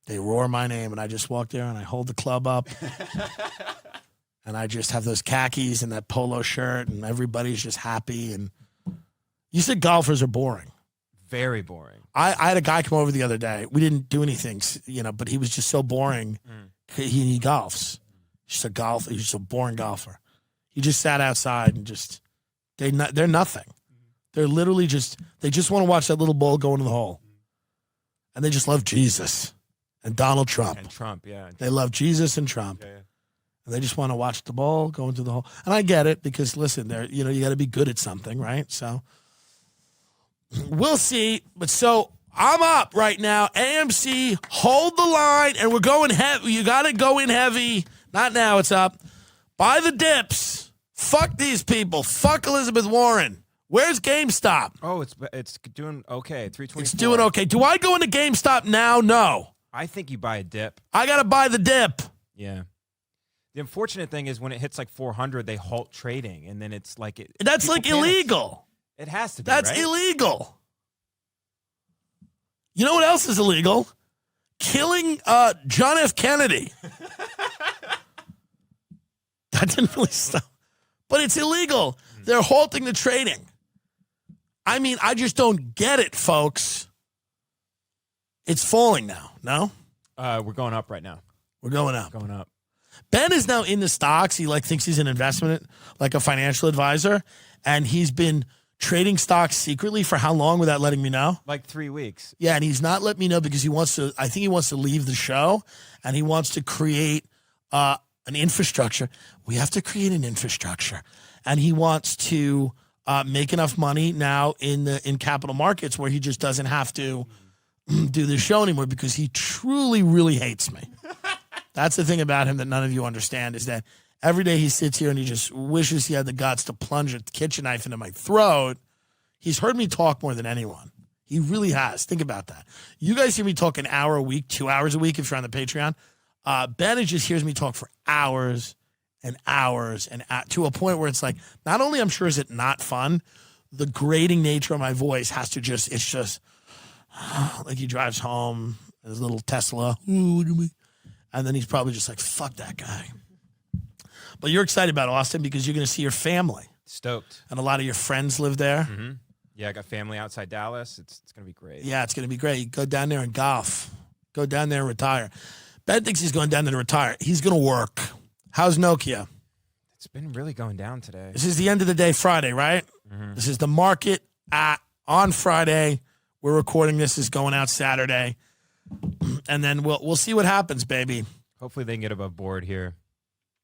They roar my name, and I just walk there and I hold the club up. And I just have those khakis and that polo shirt, and everybody's just happy. And you said golfers are boring. Very boring. I had a guy come over the other day. We didn't do anything, but he was just so boring. He golfs. He's just a boring golfer. He just sat outside and they're nothing. They're literally they just want to watch that little ball go into the hole. And they just love Jesus and Donald Trump. And Trump, yeah. They love Jesus and Trump. Yeah. And they just want to watch the ball go into the hole. And I get it because, listen, you got to be good at something, right? So we'll see. But so I'm up right now. AMC, hold the line, and we're going heavy. You got to go in heavy. Not now, it's up. Buy the dips. Fuck these people. Fuck Elizabeth Warren. Where's GameStop? Oh, it's doing okay. 324. It's doing okay. Do I go into GameStop now? No. I think you buy a dip. I got to buy the dip. Yeah. The unfortunate thing is when it hits 400, they halt trading, and then it's That's illegal. It has to be. That's right? illegal. You know what else is illegal? Killing John F. Kennedy. That didn't really stop. But it's illegal. They're halting the trading. I mean, I just don't get it, folks. It's falling now, no? We're going up right now. We're going up. Going up. Ben is now in the stocks. He thinks he's an investment, a financial advisor. And he's been trading stocks secretly for how long without letting me know? 3 weeks. Yeah, and he's not letting me know because I think he wants to leave the show, and he wants to create an infrastructure. We have to create an infrastructure. And he wants to make enough money now in capital markets where he just doesn't have to do the show anymore because he truly, really hates me. That's the thing about him that none of you understand is that every day he sits here and he just wishes he had the guts to plunge a kitchen knife into my throat. He's heard me talk more than anyone. He really has. Think about that. You guys hear me talk an hour a week, 2 hours a week if you're on the Patreon. Ben just hears me talk for hours and hours and to a point where it's not only I'm sure is it not fun, the grating nature of my voice has to it's just he drives home in his little Tesla. And then he's probably just fuck that guy. But you're excited about Austin because you're going to see your family. Stoked. And a lot of your friends live there. Mm-hmm. Yeah, I got family outside Dallas. It's going to be great. Yeah, it's going to be great. You go down there and golf. Go down there and retire. Ben thinks he's going down there to retire. He's going to work. How's Nokia? It's been really going down today. This is the end of the day Friday, right? Mm-hmm. This is the market on Friday. We're recording this. Is going out Saturday. And then we'll see what happens, baby. Hopefully they can get above board here.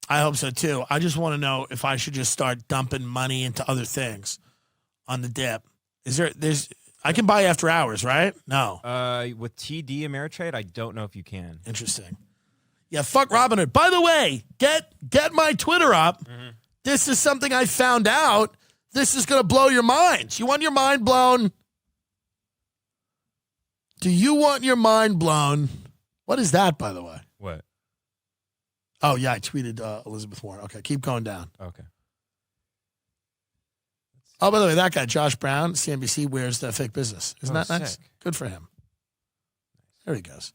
I hope so, too. I just want to know if I should just start dumping money into other things on the dip. I can buy after hours, right? No. With TD Ameritrade, I don't know if you can. Interesting. Yeah, fuck Robinhood. By the way, get my Twitter up. Mm-hmm. This is something I found out. This is going to blow your minds. You want your mind blown? Do you want your mind blown? What is that, by the way? What? Oh, yeah, I tweeted Elizabeth Warren. Okay, keep going down. Okay. Let's Oh, by the way, that guy, Josh Brown, CNBC, wears the fake business. Isn't Oh, that nice? sick. Good for him. There he goes.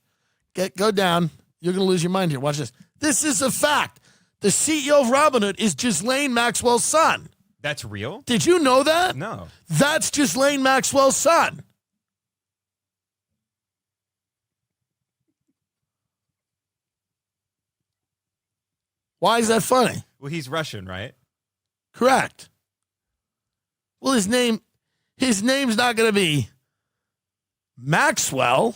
Go down. You're going to lose your mind here. Watch this. This is a fact. The CEO of Robinhood is Ghislaine Maxwell's son. That's real? Did you know that? No. That's Ghislaine Maxwell's son. Why is that funny? Well, he's Russian, right? Correct. Well, his name's not going to be Maxwell.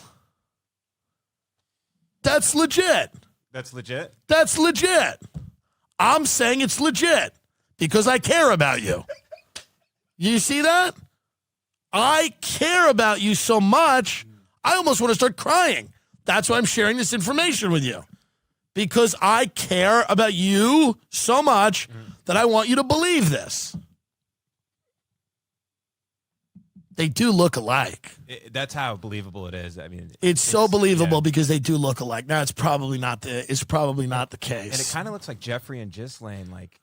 That's legit. That's legit? That's legit. I'm saying it's legit because I care about you. You see that? I care about you so much, I almost want to start crying. That's why I'm sharing this information with you. Because I care about you so much that I want you to believe this. They do look alike. That's how believable it is. I mean, It's so believable yeah. because they do look alike. Now it's probably not the case. And it kind of looks like Jeffrey and Ghislaine, like,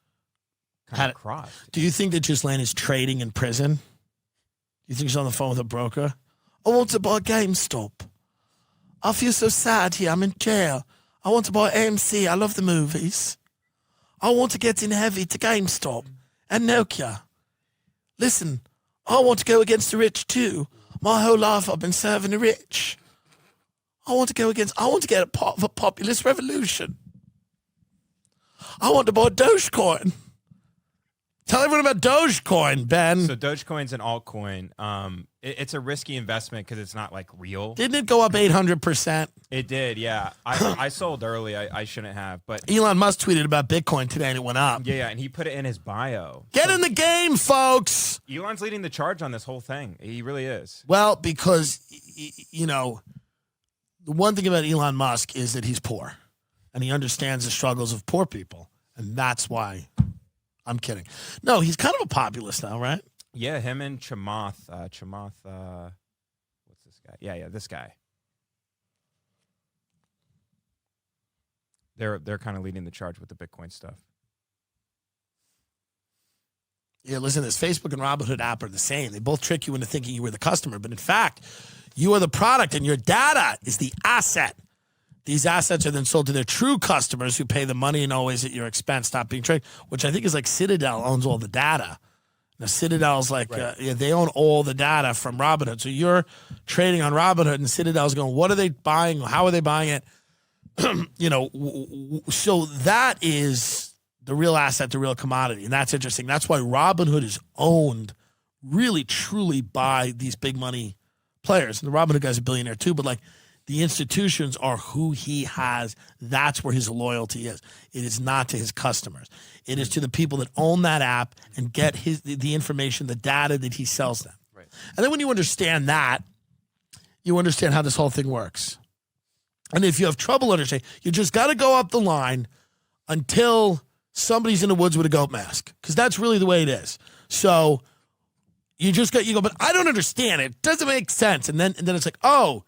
Had kind it- of crossed. Do you think that Ghislaine is trading in prison? Do you think she's on the phone with a broker? I want to buy GameStop. I feel so sad here. I'm in jail. I want to buy AMC. I love the movies. I want to get in heavy to GameStop and Nokia. Listen, I want to go against the rich too. My whole life I've been serving the rich. I want to get a part of a populist revolution. I want to buy Dogecoin. Tell everyone about Dogecoin, Ben. So Dogecoin's an altcoin. It's a risky investment because it's not like real. Didn't it go up 800%? It did, yeah. I sold early. I shouldn't have, but Elon Musk tweeted about Bitcoin today and it went up. yeah, and he put it in his bio. Get in the game, folks. Elon's leading the charge on this whole thing. He really is. Well, because, you know, the one thing about Elon Musk is that he's poor and he understands the struggles of poor people. And that's why. I'm kidding. No, he's kind of a populist now, right? Yeah, him and Chamath. What's this guy? Yeah, this guy. They're kind of leading the charge with the Bitcoin stuff. Yeah, listen, this Facebook and Robinhood app are the same. They both trick you into thinking you were the customer, but in fact, you are the product and your data is the asset. These assets are then sold to their true customers who pay the money and always at your expense, stop being tricked, which I think is like Citadel owns all the data. Now, Citadel's like, they own all the data from Robinhood. So you're trading on Robinhood and Citadel's going, what are they buying? How are they buying it? So that is the real asset, the real commodity. And that's interesting. That's why Robinhood is owned really, truly by these big money players. And the Robinhood guy's a billionaire too, but like, the institutions are who he has. That's where his loyalty is. It is not to his customers. It is to the people that own that app and get the information, the data that he sells them. Right. And then when you understand that, you understand how this whole thing works. And if you have trouble understanding, you just got to go up the line until somebody's in the woods with a goat mask, because that's really the way it is. So you go, but I don't understand it. It doesn't make sense. And then it's like, oh,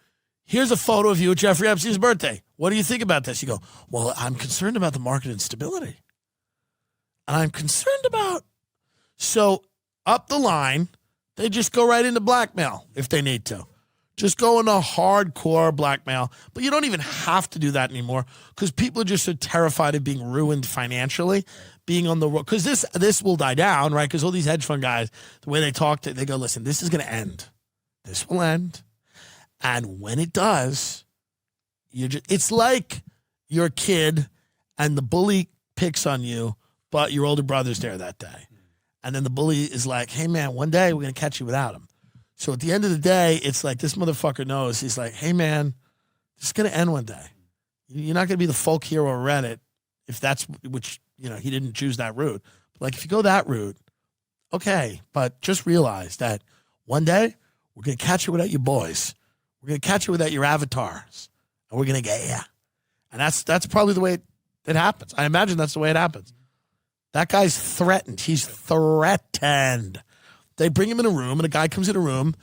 here's a photo of you at Jeffrey Epstein's birthday. What do you think about this? You go, well, I'm concerned about the market instability. And I'm concerned about. So up the line, they just go right into blackmail if they need to. Just go into hardcore blackmail. But you don't even have to do that anymore because people are just so terrified of being ruined financially, being on the road. Because this will die down, right? Because all these hedge fund guys, the way they talk, they go, listen, this is going to end. This will end. And when it does, it's like you're a kid and the bully picks on you, but your older brother's there that day. And then the bully is like, hey, man, one day we're going to catch you without him. So at the end of the day, it's like this motherfucker knows. He's like, hey, man, this is going to end one day. You're not going to be the folk hero of Reddit if that's which, he didn't choose that route. But like if you go that route, okay, but just realize that one day we're going to catch you without your boys. We're going to catch you without your avatars, and we're going to get you. And that's probably the way it happens. I imagine that's the way it happens. That guy's threatened. He's threatened. They bring him in a room, and a guy comes in a room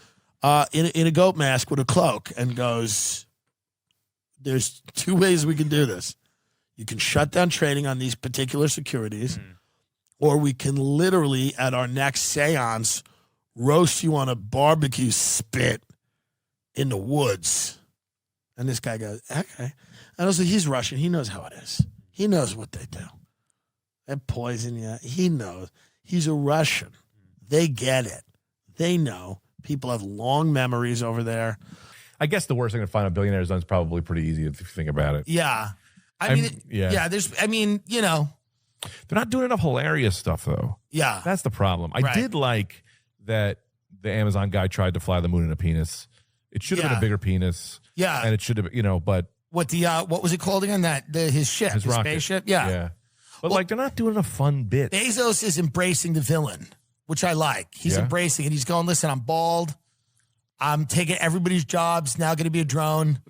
in a goat mask with a cloak and goes, there's two ways we can do this. You can shut down trading on these particular securities, or we can literally, at our next seance, roast you on a barbecue spit in the woods. And this guy goes, okay. And also, he's Russian. He knows how it is. He knows what they do. They poison you. He knows. He's a Russian. They get it. They know. People have long memories over there. I guess the worst thing to find a billionaire done is probably pretty easy if you think about it. Yeah. I mean, you know. They're not doing enough hilarious stuff, though. Yeah. That's the problem. I did like that the Amazon guy tried to fly the moon in a penis. It should have been a bigger penis. Yeah. And it should have, but. What was it called again? His ship, his rocket. spaceship? Yeah. Yeah. But they're not doing enough fun bits. Bezos is embracing the villain, which I like. He's embracing it. He's going, listen, I'm bald. I'm taking everybody's jobs. Now going to be a drone.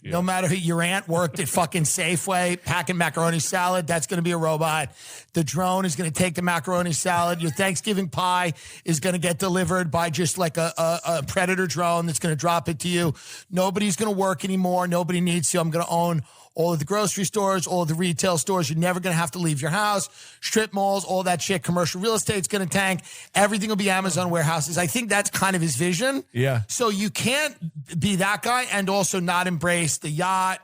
No matter who your aunt worked at fucking Safeway packing macaroni salad, that's going to be a robot. The drone is going to take the macaroni salad. Your Thanksgiving pie is going to get delivered by just like a Predator drone that's going to drop it to you. Nobody's going to work anymore. Nobody needs you. I'm going to own all of the grocery stores, all of the retail stores. You're never going to have to leave your house. Strip malls, all that shit. Commercial real estate's going to tank. Everything will be Amazon warehouses. I think that's kind of his vision. Yeah. So you can't be that guy and also not embrace the yacht,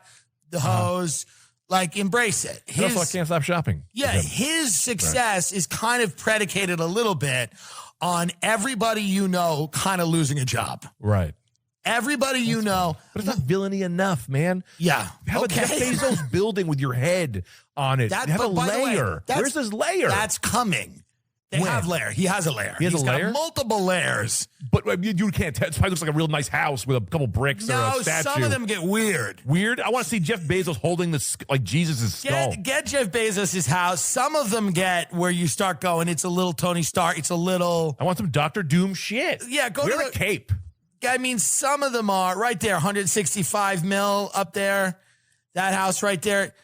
the hose. Like, embrace it. And also, I can't stop shopping. Yeah, his success is kind of predicated a little bit on everybody you know kind of losing a job. Right. Everybody you know. But it's not villainy enough, man. Yeah. Have a Jeff Bezos building with your head on it. Have a layer. Where's his layer? That's coming. They have layer. He has a layer. He has a layer? Got multiple layers. But you can't tell. It probably looks like a real nice house with a couple bricks or a statue. Some of them get weird. Weird? I want to see Jeff Bezos holding Jesus' skull. Get Jeff Bezos' house. Some of them get where you start going, it's a little Tony Stark. It's a little. I want some Dr. Doom shit. Yeah, Wear a cape. I mean, some of them are right there, 165 mil up there. That house right there.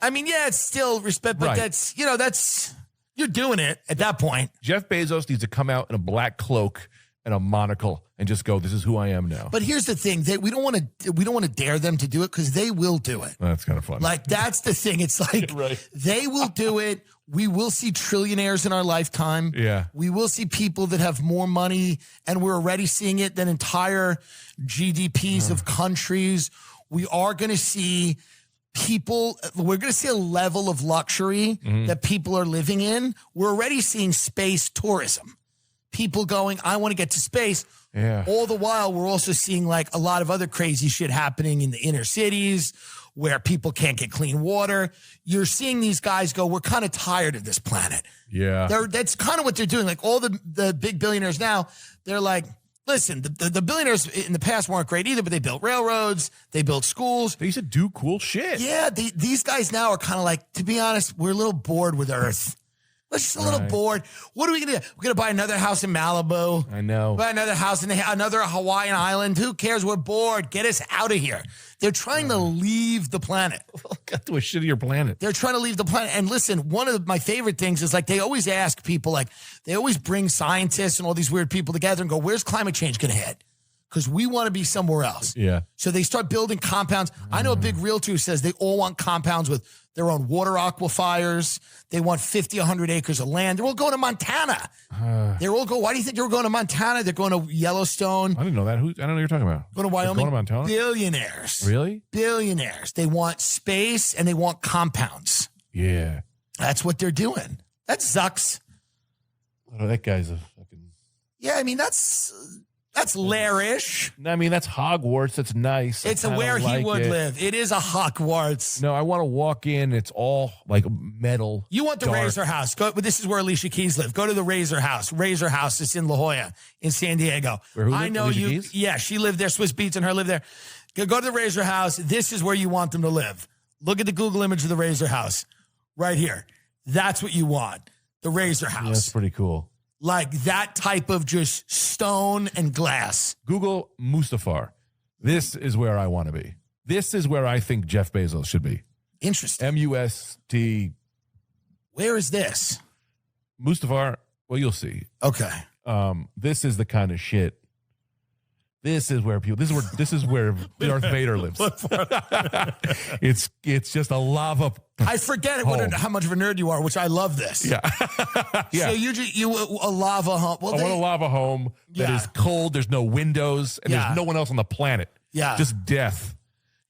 I mean, yeah, it's still respect, but that's, you're doing it at that point. Jeff Bezos needs to come out in a black cloak and a monocle and just go, this is who I am now. But here's the thing. We don't want to dare them to do it because they will do it. That's kind of fun. Like, that's the thing. It's like they will do it. We will see trillionaires in our lifetime. Yeah. We will see people that have more money, and we're already seeing it, than entire GDPs of countries. We are going to see people, we're going to see a level of luxury that people are living in. We're already seeing space tourism. People going, I want to get to space. Yeah. All the while, we're also seeing like a lot of other crazy shit happening in the inner cities where people can't get clean water. You're seeing these guys go, we're kind of tired of this planet. Yeah. That's kind of what they're doing. Like all the big billionaires now, they're like, listen, the billionaires in the past weren't great either, but they built railroads, they built schools. They used to do cool shit. Yeah, these guys now are kind of like, to be honest, we're a little bored with Earth. We're just a little bored. What are we going to do? We're going to buy another house in Malibu. I know. Buy another house in another Hawaiian island. Who cares? We're bored. Get us out of here. They're trying to leave the planet. Got to a shittier planet. They're trying to leave the planet. And listen, one of my favorite things is like they always ask people, like they always bring scientists and all these weird people together and go, where's climate change going to hit? Because we want to be somewhere else. Yeah. So they start building compounds. I know a big realtor who says they all want compounds with their own water aquifers. They want 50, 100 acres of land. They're all going to Montana. They're all going, why do you think they were going to Montana? They're going to Yellowstone. I didn't know that. I don't know what you're talking about. Going to Wyoming. Going to Montana? Billionaires. Really? Billionaires. They want space and they want compounds. Yeah. That's what they're doing. That sucks. Oh, that guy's a fucking... Yeah, I mean, that's lairish. I mean, that's Hogwarts. That's nice. It's where he would live. It is a Hogwarts. No, I want to walk in. It's all like metal. You want the dark. Razor House. Go, but this is where Alicia Keys lived. Go to the Razor House. Razor House is in La Jolla in San Diego. Where, who I lived? know Alicia you. Keys? Yeah, she lived there. Swiss Beats and her lived there. Go to the Razor House. This is where you want them to live. Look at the Google image of the Razor House right here. That's what you want. The Razor House. Yeah, that's pretty cool. Like that type of just stone and glass. Google Mustafar. This is where I want to be. This is where I think Jeff Bezos should be. Interesting. M-U-S-T. Where is this? Mustafar. Well, you'll see. Okay. This is the kind of shit This is where Darth Vader lives. It's just a lava. I forget how much of a nerd you are, which I love this. Yeah. So you a lava home. Well, I want a lava home that is cold. There's no windows, and there's no one else on the planet. Yeah. Just death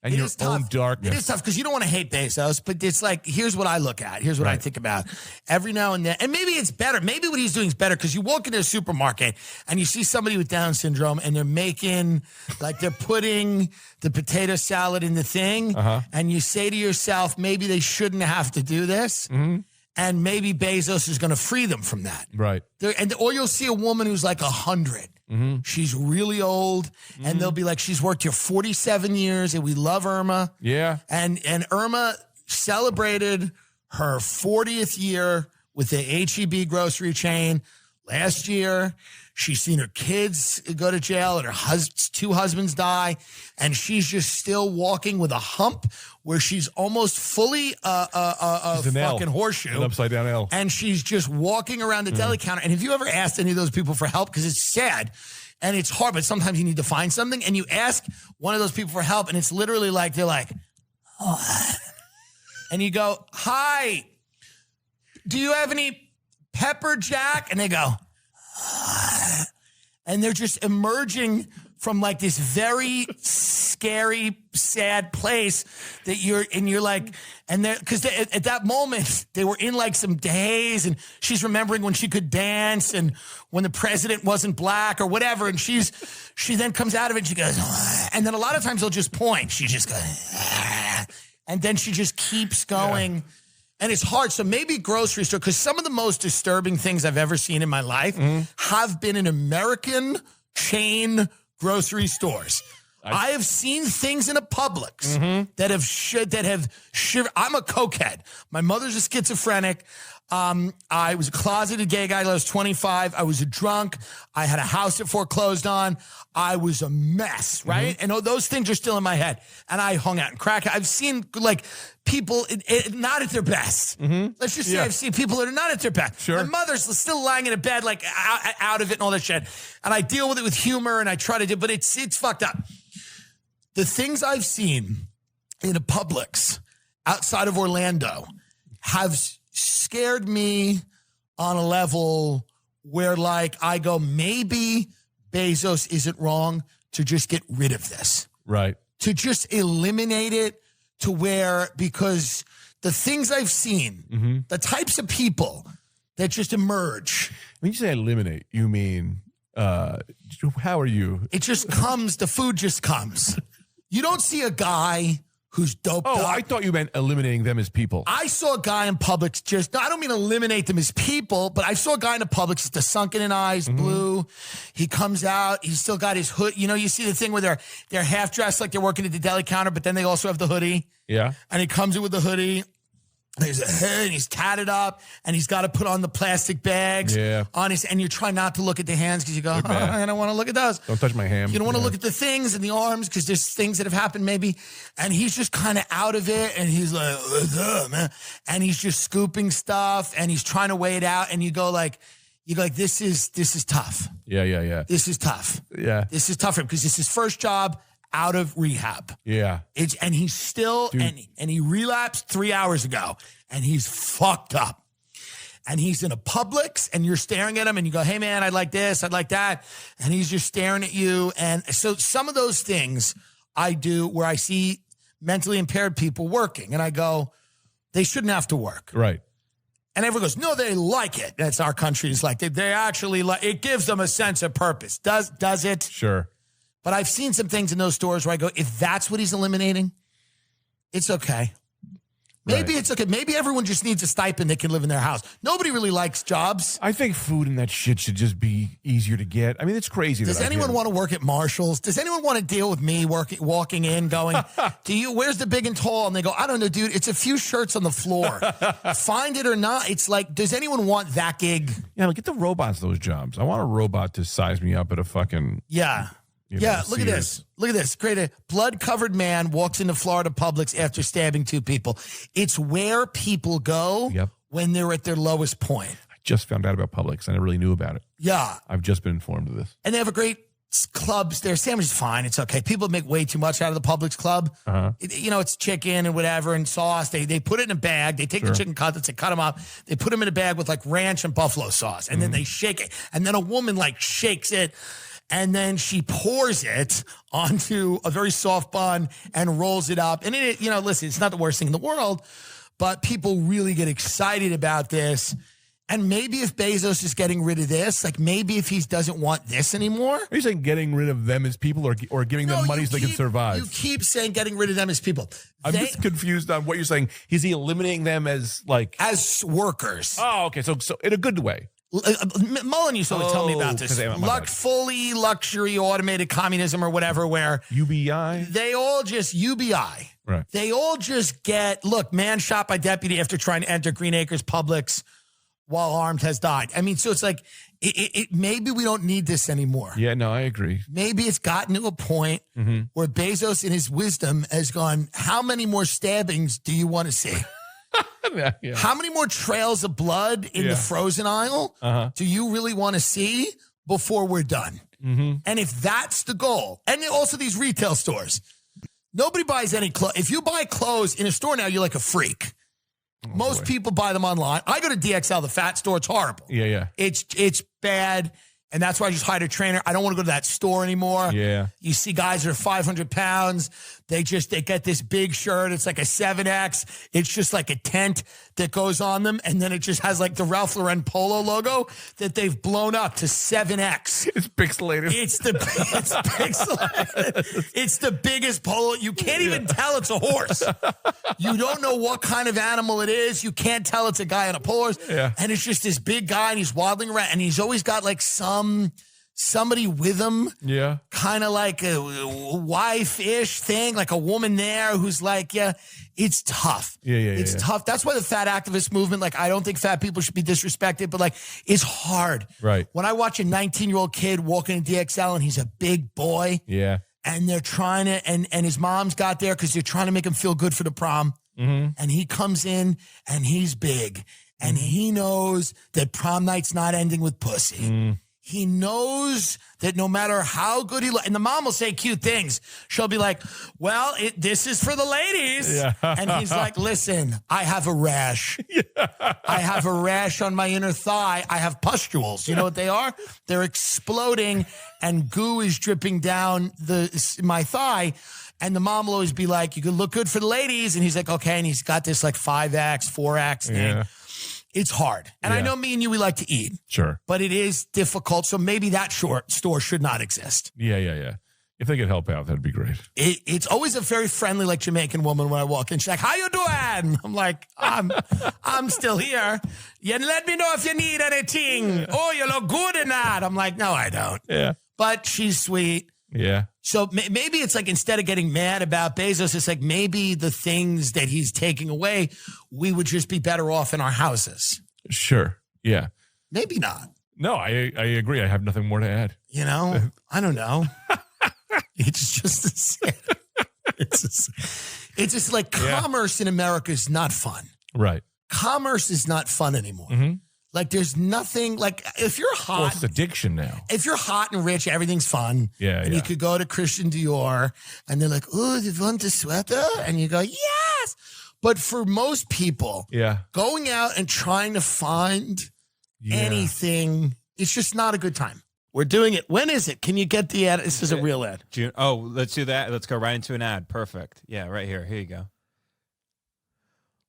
and your own darkness. It is tough because you don't want to hate Bezos, but it's like, here's what I look at. Here's what I think about every now and then. And maybe it's better. Maybe what he's doing is better because you walk into a supermarket and you see somebody with Down syndrome and they're making, like they're putting the potato salad in the thing. And you say to yourself, maybe they shouldn't have to do this. Mm-hmm. And maybe Bezos is going to free them from that. Right. Or you'll see a woman who's like 100. Mm-hmm. She's really old, and they'll be like, she's worked here 47 years, and we love Irma. Yeah. And Irma celebrated her 40th year with the H-E-B grocery chain last year. She's seen her kids go to jail and her two husbands die. And she's just still walking with a hump where she's almost fully a fucking horseshoe. An upside down L. And she's just walking around the deli counter. And have you ever asked any of those people for help? Because it's sad and it's hard, but sometimes you need to find something. And you ask one of those people for help and it's literally like, they're like, oh. And you go, hi, do you have any pepper jack? And they go, and they're just emerging from like this very scary, sad place that you're like, and they're, because at that moment they were in like some daze, and she's remembering when she could dance and when the president wasn't black or whatever, and she then comes out of it and she goes, and then a lot of times they'll just point, she just goes, and then she just keeps going. Yeah. And it's hard. So maybe grocery store, because some of the most disturbing things I've ever seen in my life have been in American chain grocery stores. I have seen things in a Publix that have I'm a cokehead. My mother's a schizophrenic. I was a closeted gay guy till I was 25. I was a drunk. I had a house that foreclosed on. I was a mess, right? And those things are still in my head. And I hung out in crack. I've seen like people not at their best. Let's just say I've seen people that are not at their best. Sure. My mother's still lying in a bed like out of it and all that shit. And I deal with it with humor and I try to do, but it's fucked up. The things I've seen in a Publix outside of Orlando have scared me on a level where like I go, maybe Bezos isn't wrong to just get rid of this. Right. To just eliminate it to where, because the things I've seen, the types of people that just emerge. When you say eliminate, you mean, how are you? It just comes, the food just comes. You don't see a guy who's doped up. I thought you meant eliminating them as people. I saw a guy in Publix I don't mean eliminate them as people, but I saw a guy in a Publix with the sunken in eyes, blue. He comes out. He's still got his hood. You know, you see the thing where they're half dressed like they're working at the deli counter, but then they also have the hoodie. Yeah. And he comes in with the hoodie. There's a hood, and he's tatted up, and he's got to put on the plastic bags on his, and you try not to look at the hands because you go, I don't want to look at those. Don't touch my ham. You don't want to look at the things and the arms because there's things that have happened maybe. And he's just kind of out of it, and he's like, what's up, man? And he's just scooping stuff, and he's trying to weigh it out, and you go like, this is tough. Yeah. This is tough. Yeah. This is tough for him because it's his first job out of rehab. Yeah. And he's still, and he relapsed 3 hours ago, and he's fucked up. And he's in a Publix, and you're staring at him, and you go, hey, man, I'd like this, I'd like that. And he's just staring at you. And so some of those things I do where I see mentally impaired people working, and I go, they shouldn't have to work. Right. And everyone goes, no, they like it. That's our country's like, they actually like, it gives them a sense of purpose. Does it? Sure. But I've seen some things in those stores where I go, if that's what he's eliminating, it's okay. Maybe it's okay. Maybe everyone just needs a stipend that can live in their house. Nobody really likes jobs. I think food and that shit should just be easier to get. I mean, it's crazy. Does anyone want to work at Marshall's? Does anyone want to deal with me walking in going, where's the big and tall? And they go, I don't know, dude. It's a few shirts on the floor. Find it or not. It's like, does anyone want that gig? Yeah, like, get the robots those jobs. I want a robot to size me up at a fucking... Yeah. Look at this. Look at this. Great. A blood-covered man walks into Florida Publix after stabbing two people. It's where people go when they're at their lowest point. I just found out about Publix. I never really knew about it. Yeah. I've just been informed of this. And they have a great clubs, their sandwich is fine. It's okay. People make way too much out of the Publix club. It's chicken and whatever and sauce. They put it in a bag. They take the chicken cutlets, they cut them up. They put them in a bag with like ranch and buffalo sauce. And then they shake it. And then a woman like shakes it. And then she pours it onto a very soft bun and rolls it up. And listen, it's not the worst thing in the world, but people really get excited about this. And maybe if Bezos is getting rid of this, like maybe if he doesn't want this anymore. Are you saying getting rid of them as people or giving them money so they can survive? You keep saying getting rid of them as people. I'm just confused on what you're saying. Is he eliminating them as workers? Oh, okay. So in a good way. Mullen used to always tell me about this. Fully luxury automated communism or whatever, where UBI. They all just UBI. Right. They all just man shot by deputy after trying to enter Green Acres Publix while armed has died. I mean, so it's like maybe we don't need this anymore. Yeah, no, I agree. Maybe it's gotten to a point where Bezos, in his wisdom, has gone, how many more stabbings do you want to see? Yeah. How many more trails of blood in the frozen aisle do you really want to see before we're done? And if that's the goal, and also these retail stores, nobody buys any clothes. If you buy clothes in a store now, you're like a freak. Most people buy them online. I go to DXL, the fat store. It's horrible. Yeah. It's bad. And that's why I just hired a trainer. I don't want to go to that store anymore. Yeah. You see guys that are 500 pounds. They get this big shirt. It's like a 7X. It's just like a tent that goes on them. And then it just has like the Ralph Lauren polo logo that they've blown up to 7X. It's pixelated. It's pixelated. It's the biggest polo. You can't even tell it's a horse. You don't know what kind of animal it is. You can't tell it's a guy on a polo horse. Yeah. And it's just this big guy and he's waddling around and he's always got like somebody with him. Yeah. Kind of like a wife-ish thing, like a woman there who's like, it's tough. It's tough. That's why the fat activist movement, like, I don't think fat people should be disrespected, but like, it's hard. Right. When I watch a 19-year-old kid walking in DXL and he's a big boy. Yeah. And they're trying to, and his mom's got there because they're trying to make him feel good for the prom. And he comes in and he's big. And he knows that prom night's not ending with pussy. He knows that no matter how good he looks, and the mom will say cute things. She'll be like, well, this is for the ladies. Yeah. And he's like, listen, I have a rash. I have a rash on my inner thigh. I have pustules. You know what they are? They're exploding and goo is dripping down my thigh. And the mom will always be like, you can look good for the ladies. And he's like, okay. And he's got this like 5X, 4X thing. Yeah. It's hard. And I know me and you, we like to eat. Sure. But it is difficult. So maybe that store should not exist. Yeah. If they could help out, that'd be great. It's always a very friendly, like Jamaican woman when I walk in. She's like, how you doing? I'm like, I'm still here. You let me know if you need anything. Oh, you look good in that. I'm like, no, I don't. Yeah. But she's sweet. Yeah. So maybe it's like instead of getting mad about Bezos, it's like maybe the things that he's taking away, we would just be better off in our houses. Sure. Yeah. Maybe not. No, I agree. I have nothing more to add. You know, I don't know. It's just like commerce in America is not fun. Right. Commerce is not fun anymore. Like there's nothing like if you're hot. Well, it's addiction now. If you're hot and rich, everything's fun. Yeah. And you could go to Christian Dior and they're like, oh, do you want the sweater? And you go, yes. But for most people, going out and trying to find anything, it's just not a good time. We're doing it. When is it? Can you get the ad? This is a real ad. June. Oh, let's do that. Let's go right into an ad. Perfect. Yeah, right here. Here you go.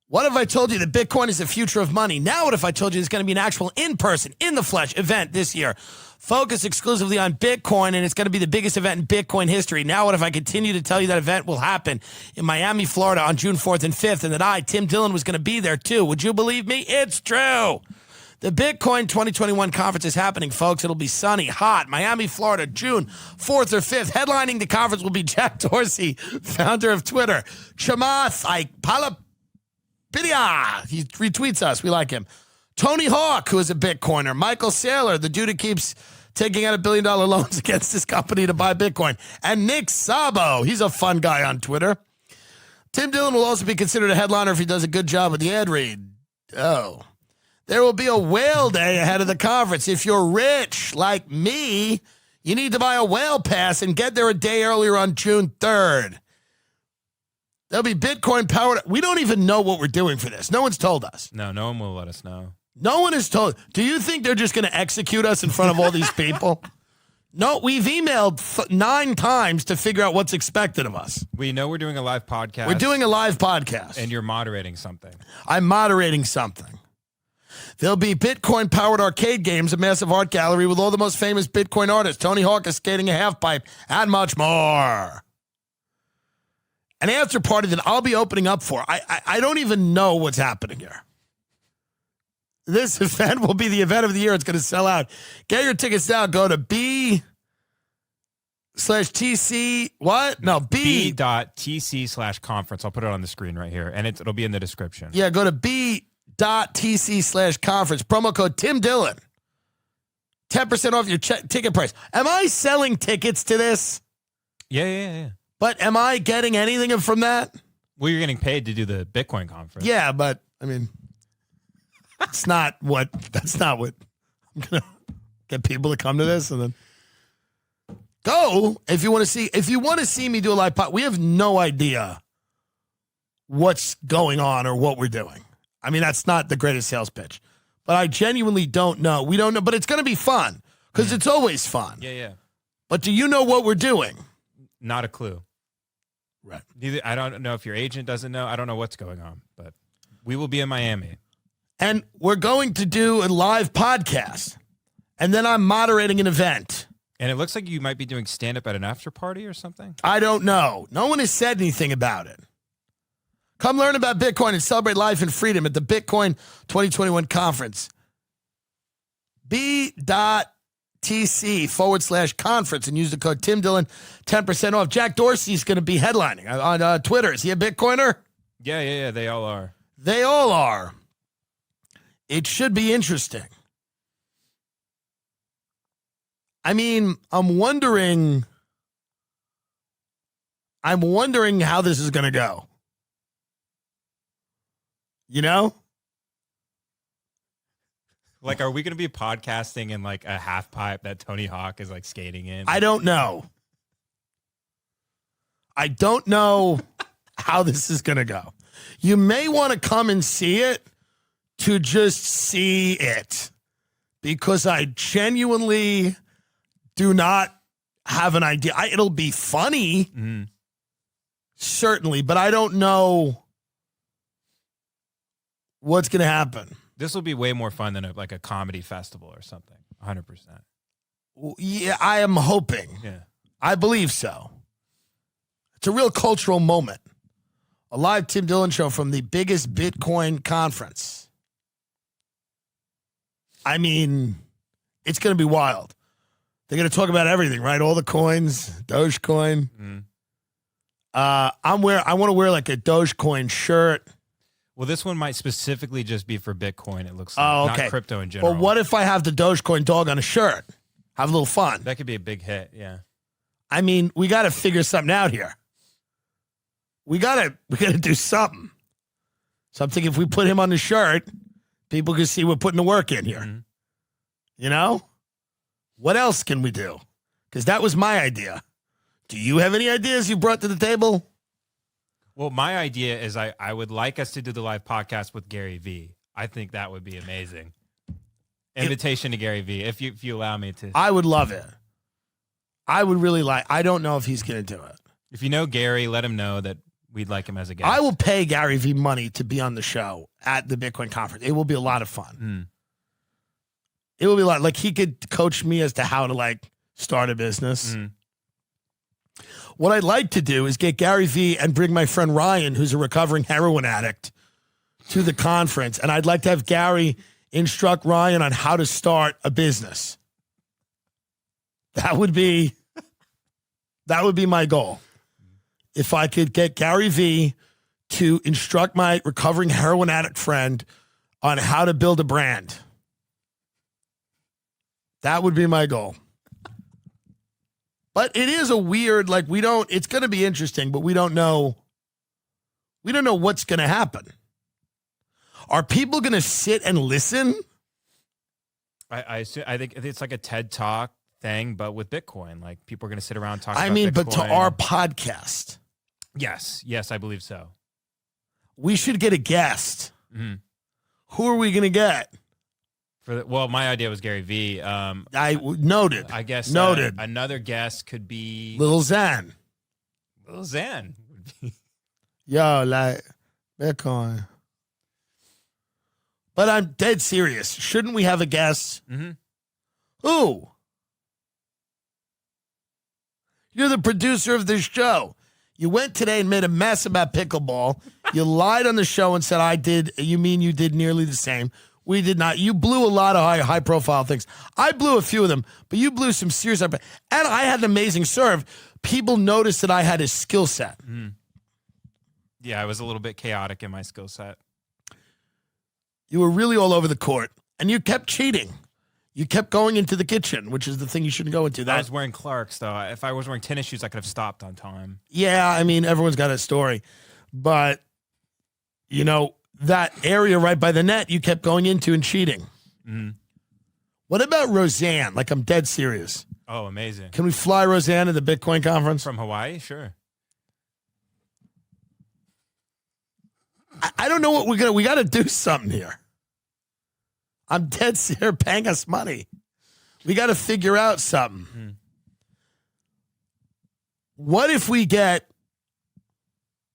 What if I told you that Bitcoin is the future of money? Now what if I told you it's going to be an actual in-person, in-the-flesh event this year? Focused exclusively on Bitcoin, and it's going to be the biggest event in Bitcoin history. Now what if I continue to tell you that event will happen in Miami, Florida on June 4th and 5th, and that I, Tim Dillon, was going to be there too? Would you believe me? It's true. The Bitcoin 2021 conference is happening, folks. It'll be sunny, hot, Miami, Florida, June 4th or 5th. Headlining the conference will be Jack Dorsey, founder of Twitter. Chamath Palihapitiya. He retweets us. We like him. Tony Hawk, who is a Bitcoiner. Michael Saylor, the dude who keeps taking out $1 billion loans against his company to buy Bitcoin. And Nick Szabo. He's a fun guy on Twitter. Tim Dillon will also be considered a headliner if he does a good job with the ad read. Oh. There will be a whale day ahead of the conference. If you're rich like me, You need to buy a whale pass and get there a day earlier on June 3rd. There'll be Bitcoin powered. We don't even know what we're doing for this. No one's told us. No one will let us know. No one has told. Do you think they're just going to execute us in front of all these people? No, we've emailed 9 times to figure out what's expected of us. We know we're doing a live podcast. We're doing a live podcast. And you're moderating something. I'm moderating something. There'll be Bitcoin-powered arcade games, a massive art gallery with all the most famous Bitcoin artists, Tony Hawk is skating a half pipe, and much more. An after party that I'll be opening up for. I don't even know what's happening here. This event will be the event of the year. It's going to sell out. Get your tickets now. Go to B/TC. What? No, B.TC/conference. I'll put it on the screen right here, and it'll be in the description. Yeah, go to B.TC/conference. Promo code Tim Dillon. 10% off your ticket price. Am I selling tickets to this? Yeah. But am I getting anything from that? Well, you're getting paid to do the Bitcoin conference. Yeah, but I mean, that's not what I'm gonna get people to come to this and then go if you want to see me do a live pod. We have no idea what's going on or what we're doing. I mean, that's not the greatest sales pitch, but I genuinely don't know. We don't know, but it's going to be fun because it's always fun. Yeah. But do you know what we're doing? Not a clue. Right. I don't know if your agent doesn't know. I don't know what's going on, but we will be in Miami. And we're going to do a live podcast. And then I'm moderating an event. And it looks like you might be doing stand-up at an after party or something. I don't know. No one has said anything about it. Come learn about Bitcoin and celebrate life and freedom at the Bitcoin 2021 conference. B.TC/conference and use the code Tim Dillon, 10% off. Jack Dorsey's going to be headlining on Twitter. Is he a Bitcoiner? Yeah. They all are. They all are. It should be interesting. I mean, I'm wondering how this is going to go. You know? Like, are we going to be podcasting in like a half pipe that Tony Hawk is like skating in? I don't know. I don't know how this is going to go. You may want to come and see it to just see it because I genuinely do not have an idea. It'll be funny, certainly, but I don't know what's going to happen. This will be way more fun than a comedy festival or something. 100%. Yeah, I am hoping. Yeah. I believe so. It's a real cultural moment. A live Tim Dillon show from the biggest Bitcoin conference. I mean, it's going to be wild. They're going to talk about everything, right? All the coins, Dogecoin. I want to wear like a Dogecoin shirt. Well, this one might specifically just be for Bitcoin, it looks like. Oh, okay. Not crypto in general. Well, what if I have the Dogecoin dog on a shirt? Have a little fun. That could be a big hit, yeah. I mean, we got to figure something out here. We gotta do something. So I'm thinking if we put him on the shirt, people can see we're putting the work in here. Mm-hmm. You know? What else can we do? Because that was my idea. Do you have any ideas you brought to the table? Well, my idea is I would like us to do the live podcast with Gary V. I think that would be amazing. Invitation to Gary V, if you allow me to. I would love it. I would really like. I don't know if he's going to do it. If you know Gary, let him know that we'd like him as a guest. I will pay Gary V money to be on the show at the Bitcoin conference. It will be a lot of fun. It will be a lot. Like he could coach me as to how to like start a business. What I'd like to do is get Gary V and bring my friend Ryan, who's a recovering heroin addict, to the conference. And I'd like to have Gary instruct Ryan on how to start a business. That would be my goal. If I could get Gary V to instruct my recovering heroin addict friend on how to build a brand. That would be my goal. But it is a weird, like it's going to be interesting, but we don't know what's going to happen. Are people going to sit and listen? I think it's like a TED Talk thing, but with Bitcoin, like people are going to sit around talking. I about mean, Bitcoin. but to our podcast, yes, I believe so. we should get a guest. Mm-hmm. Who are we going to get? Well, my idea was Gary V. Noted. I guess noted. Another guest could be Lil Xan. Lil Xan. Yo, like Bitcoin. But I'm dead serious. Shouldn't we have a guest? Mm-hmm. Who? You're the producer of this show. You went today and made a mess about pickleball. You lied on the show and said I did. You mean you did nearly the same. We did not. You blew a lot of high profile things. I blew a few of them, but you blew some serious. And I had an amazing serve. People noticed that I had a skill set. Mm. Yeah, I was a little bit chaotic in my skill set. You were really all over the court, and you kept cheating. You kept going into the kitchen, which is the thing you shouldn't go into. I was wearing Clarks, though. If I was wearing tennis shoes, I could have stopped on time. Yeah, I mean, everyone's got a story. But, you know, that area right by the net, you kept going into and cheating. Mm-hmm. What about Roseanne? Like, I'm dead serious. Oh, amazing. Can we fly Roseanne to the Bitcoin conference? From Hawaii? Sure. I don't know what we got to do something here. I'm dead serious. Paying us money. We got to figure out something. Mm-hmm. What if we get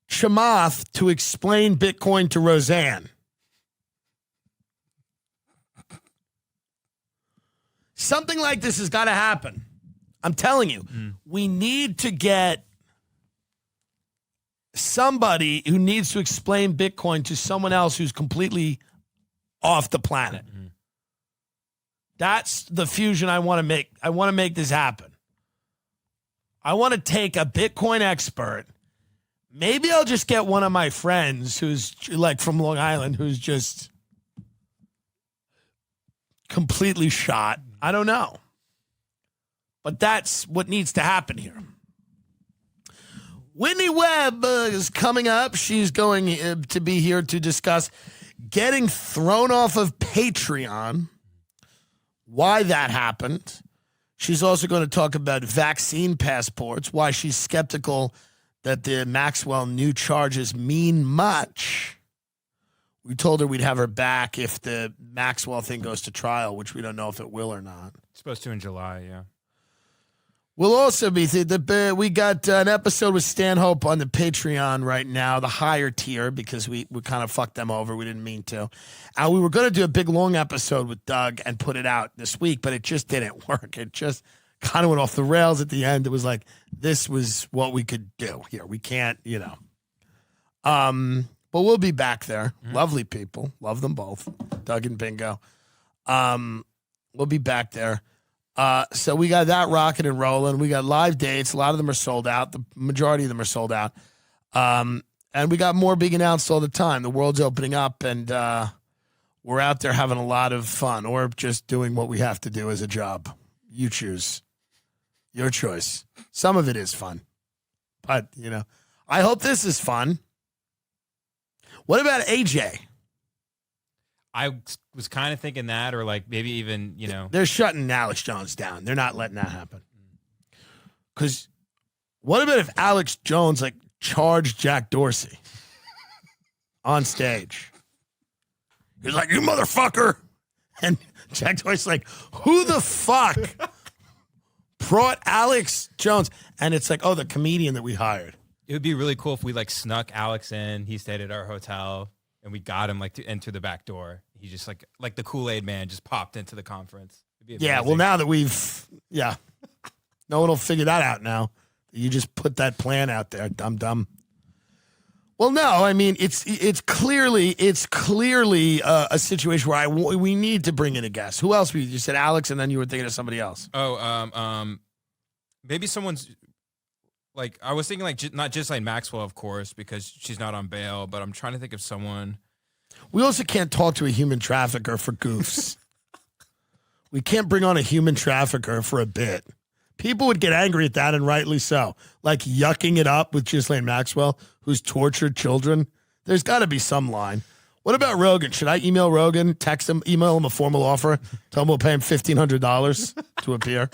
Chamath to explain Bitcoin to Roseanne? Something like this has got to happen. I'm telling you, we need to get somebody who needs to explain Bitcoin to someone else who's completely off the planet. Mm-hmm. That's the fusion I want to make. I want to make this happen. I want to take a Bitcoin expert. Maybe I'll just get one of my friends who's like from Long Island, who's just completely shot. I don't know. But that's what needs to happen here. Whitney Webb is coming up. She's going to be here to discuss getting thrown off of Patreon, why that happened. She's also going to talk about vaccine passports, why she's skeptical that the Maxwell new charges mean much. We told her we'd have her back if the Maxwell thing goes to trial, which we don't know if it will or not. It's supposed to in July, yeah. We'll also be, we got an episode with Stanhope on the Patreon right now, the higher tier, because we kind of fucked them over. We didn't mean to. And we were going to do a big, long episode with Doug and put it out this week, but it just didn't work. It just kind of went off the rails at the end. It was like, this was what we could do here. We can't, you know. But we'll be back there. Mm-hmm. Lovely people. Love them both. Doug and Bingo. We'll be back there. So we got that rocking and rolling. We got live dates. A lot of them are sold out. The majority of them are sold out. And we got more being announced all the time. The world's opening up, and we're out there having a lot of fun, or just doing what we have to do as a job. You choose. Your choice. Some of it is fun. But, you know, I hope this is fun. What about AJ? I was kind of thinking that, or like maybe even, you know. They're shutting Alex Jones down. They're not letting that happen. Because what about if Alex Jones, like, charged Jack Dorsey on stage? He's like, you motherfucker. And Jack Dorsey's like, who the fuck brought Alex Jones? And it's like, oh, the comedian that we hired. It would be really cool if we like snuck Alex in. He stayed at our hotel and we got him like to enter the back door. He just like the Kool-Aid man just popped into the conference. Yeah, well, now that no one will figure that out now. You just put that plan out there, dumb. Well, no, I mean it's clearly a situation where we need to bring in a guest. Who else? You said Alex, and then you were thinking of somebody else. Oh, maybe someone's like I was thinking like not just like Maxwell, of course, because she's not on bail. But I'm trying to think of someone. We also can't talk to a human trafficker for goofs. We can't bring on a human trafficker for a bit. People would get angry at that, and rightly so. Like yucking it up with Ghislaine Maxwell, who's tortured children. There's got to be some line. What about Rogan? Should I email Rogan, text him, email him a formal offer, tell him we'll pay him $1,500 to appear?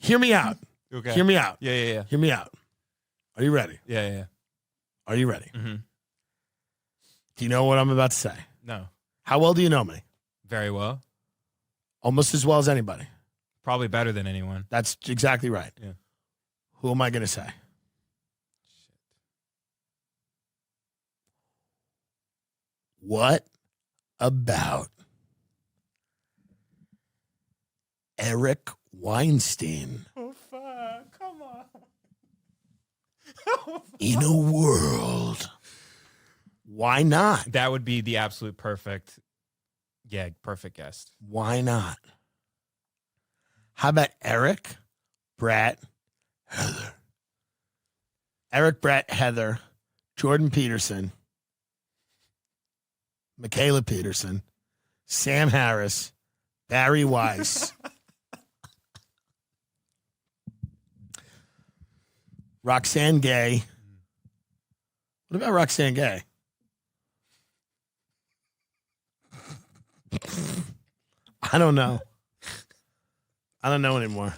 Hear me out. Okay. Hear me out. Yeah. Hear me out. Are you ready? Yeah. Are you ready? Mm-hmm. Do you know what I'm about to say? No. How well do you know me? Very well. Almost as well as anybody. Probably better than anyone. That's exactly right. Yeah. Who am I going to say? What about Eric Weinstein? Oh, fuck. Come on. In a world. Why not? That would be the absolute perfect guest. Why not? How about Eric, Brett, Heather? Eric, Brett, Heather, Jordan Peterson, Michaela Peterson, Sam Harris, Barry Weiss, Roxanne Gay. What about Roxanne Gay? I don't know. I don't know anymore.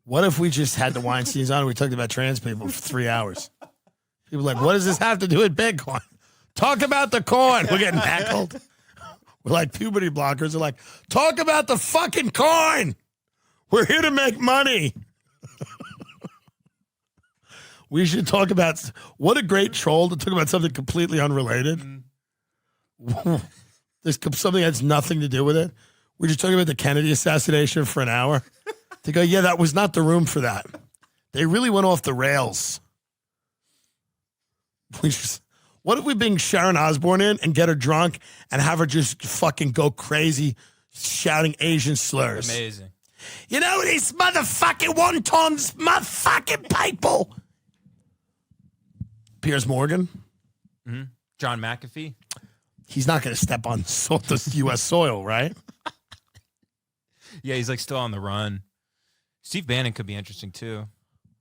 What if we just had the Weinsteins on and we talked about trans people for 3 hours? People are like, what does this have to do with Bitcoin? Talk about the coin. We're getting heckled. We're like puberty blockers. They're like, talk about the fucking coin. We're here to make money. We should talk about what a great troll to talk about something completely unrelated. There's something that has nothing to do with it. We're just talking about the Kennedy assassination for an hour. They go, yeah, that was not the room for that. They really went off the rails. What if we bring Sharon Osbourne in and get her drunk and have her just fucking go crazy shouting Asian slurs? Amazing. You know these motherfucking wontons, motherfucking people. Piers Morgan. Mm-hmm. John McAfee. He's not going to step on the U.S. soil, right? Yeah, he's like still on the run. Steve Bannon could be interesting too.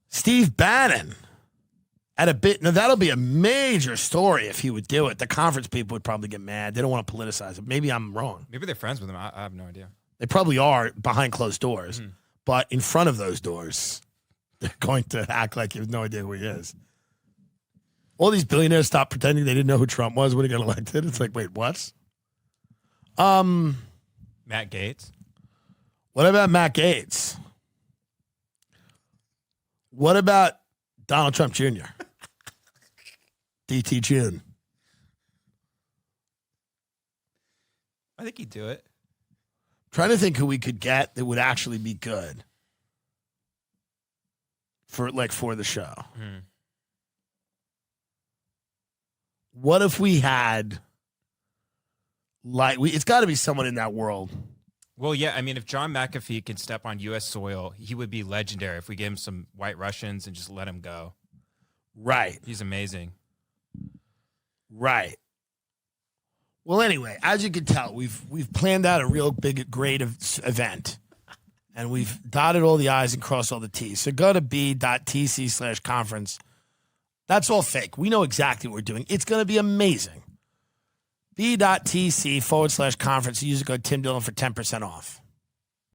Steve Bannon. At a bit, now that'll be a major story if he would do it. The conference people would probably get mad. They don't want to politicize it. Maybe I'm wrong. Maybe they're friends with him. I have no idea. They probably are behind closed doors. But in front of those doors, they're going to act like you have no idea who he is. All these billionaires stopped pretending they didn't know who Trump was when he got elected. It's like, wait, what? Matt Gaetz. What about Matt Gaetz? What about Donald Trump Jr.? DT June. I think he'd do it. Trying to think who we could get that would actually be good for the show. What if we had it's got to be someone in that world. Well, yeah, I mean, if John McAfee can step on U.S. soil, he would be legendary if we gave him some White Russians and just let him go. Right. He's amazing. Right. Well, anyway, as you can tell, we've planned out a real big, great event, and we've dotted all the I's and crossed all the T's. So go to b.tc/conference. That's all fake. We know exactly what we're doing. It's going to be amazing. b.tc/conference. Use the code Tim Dillon for 10% off.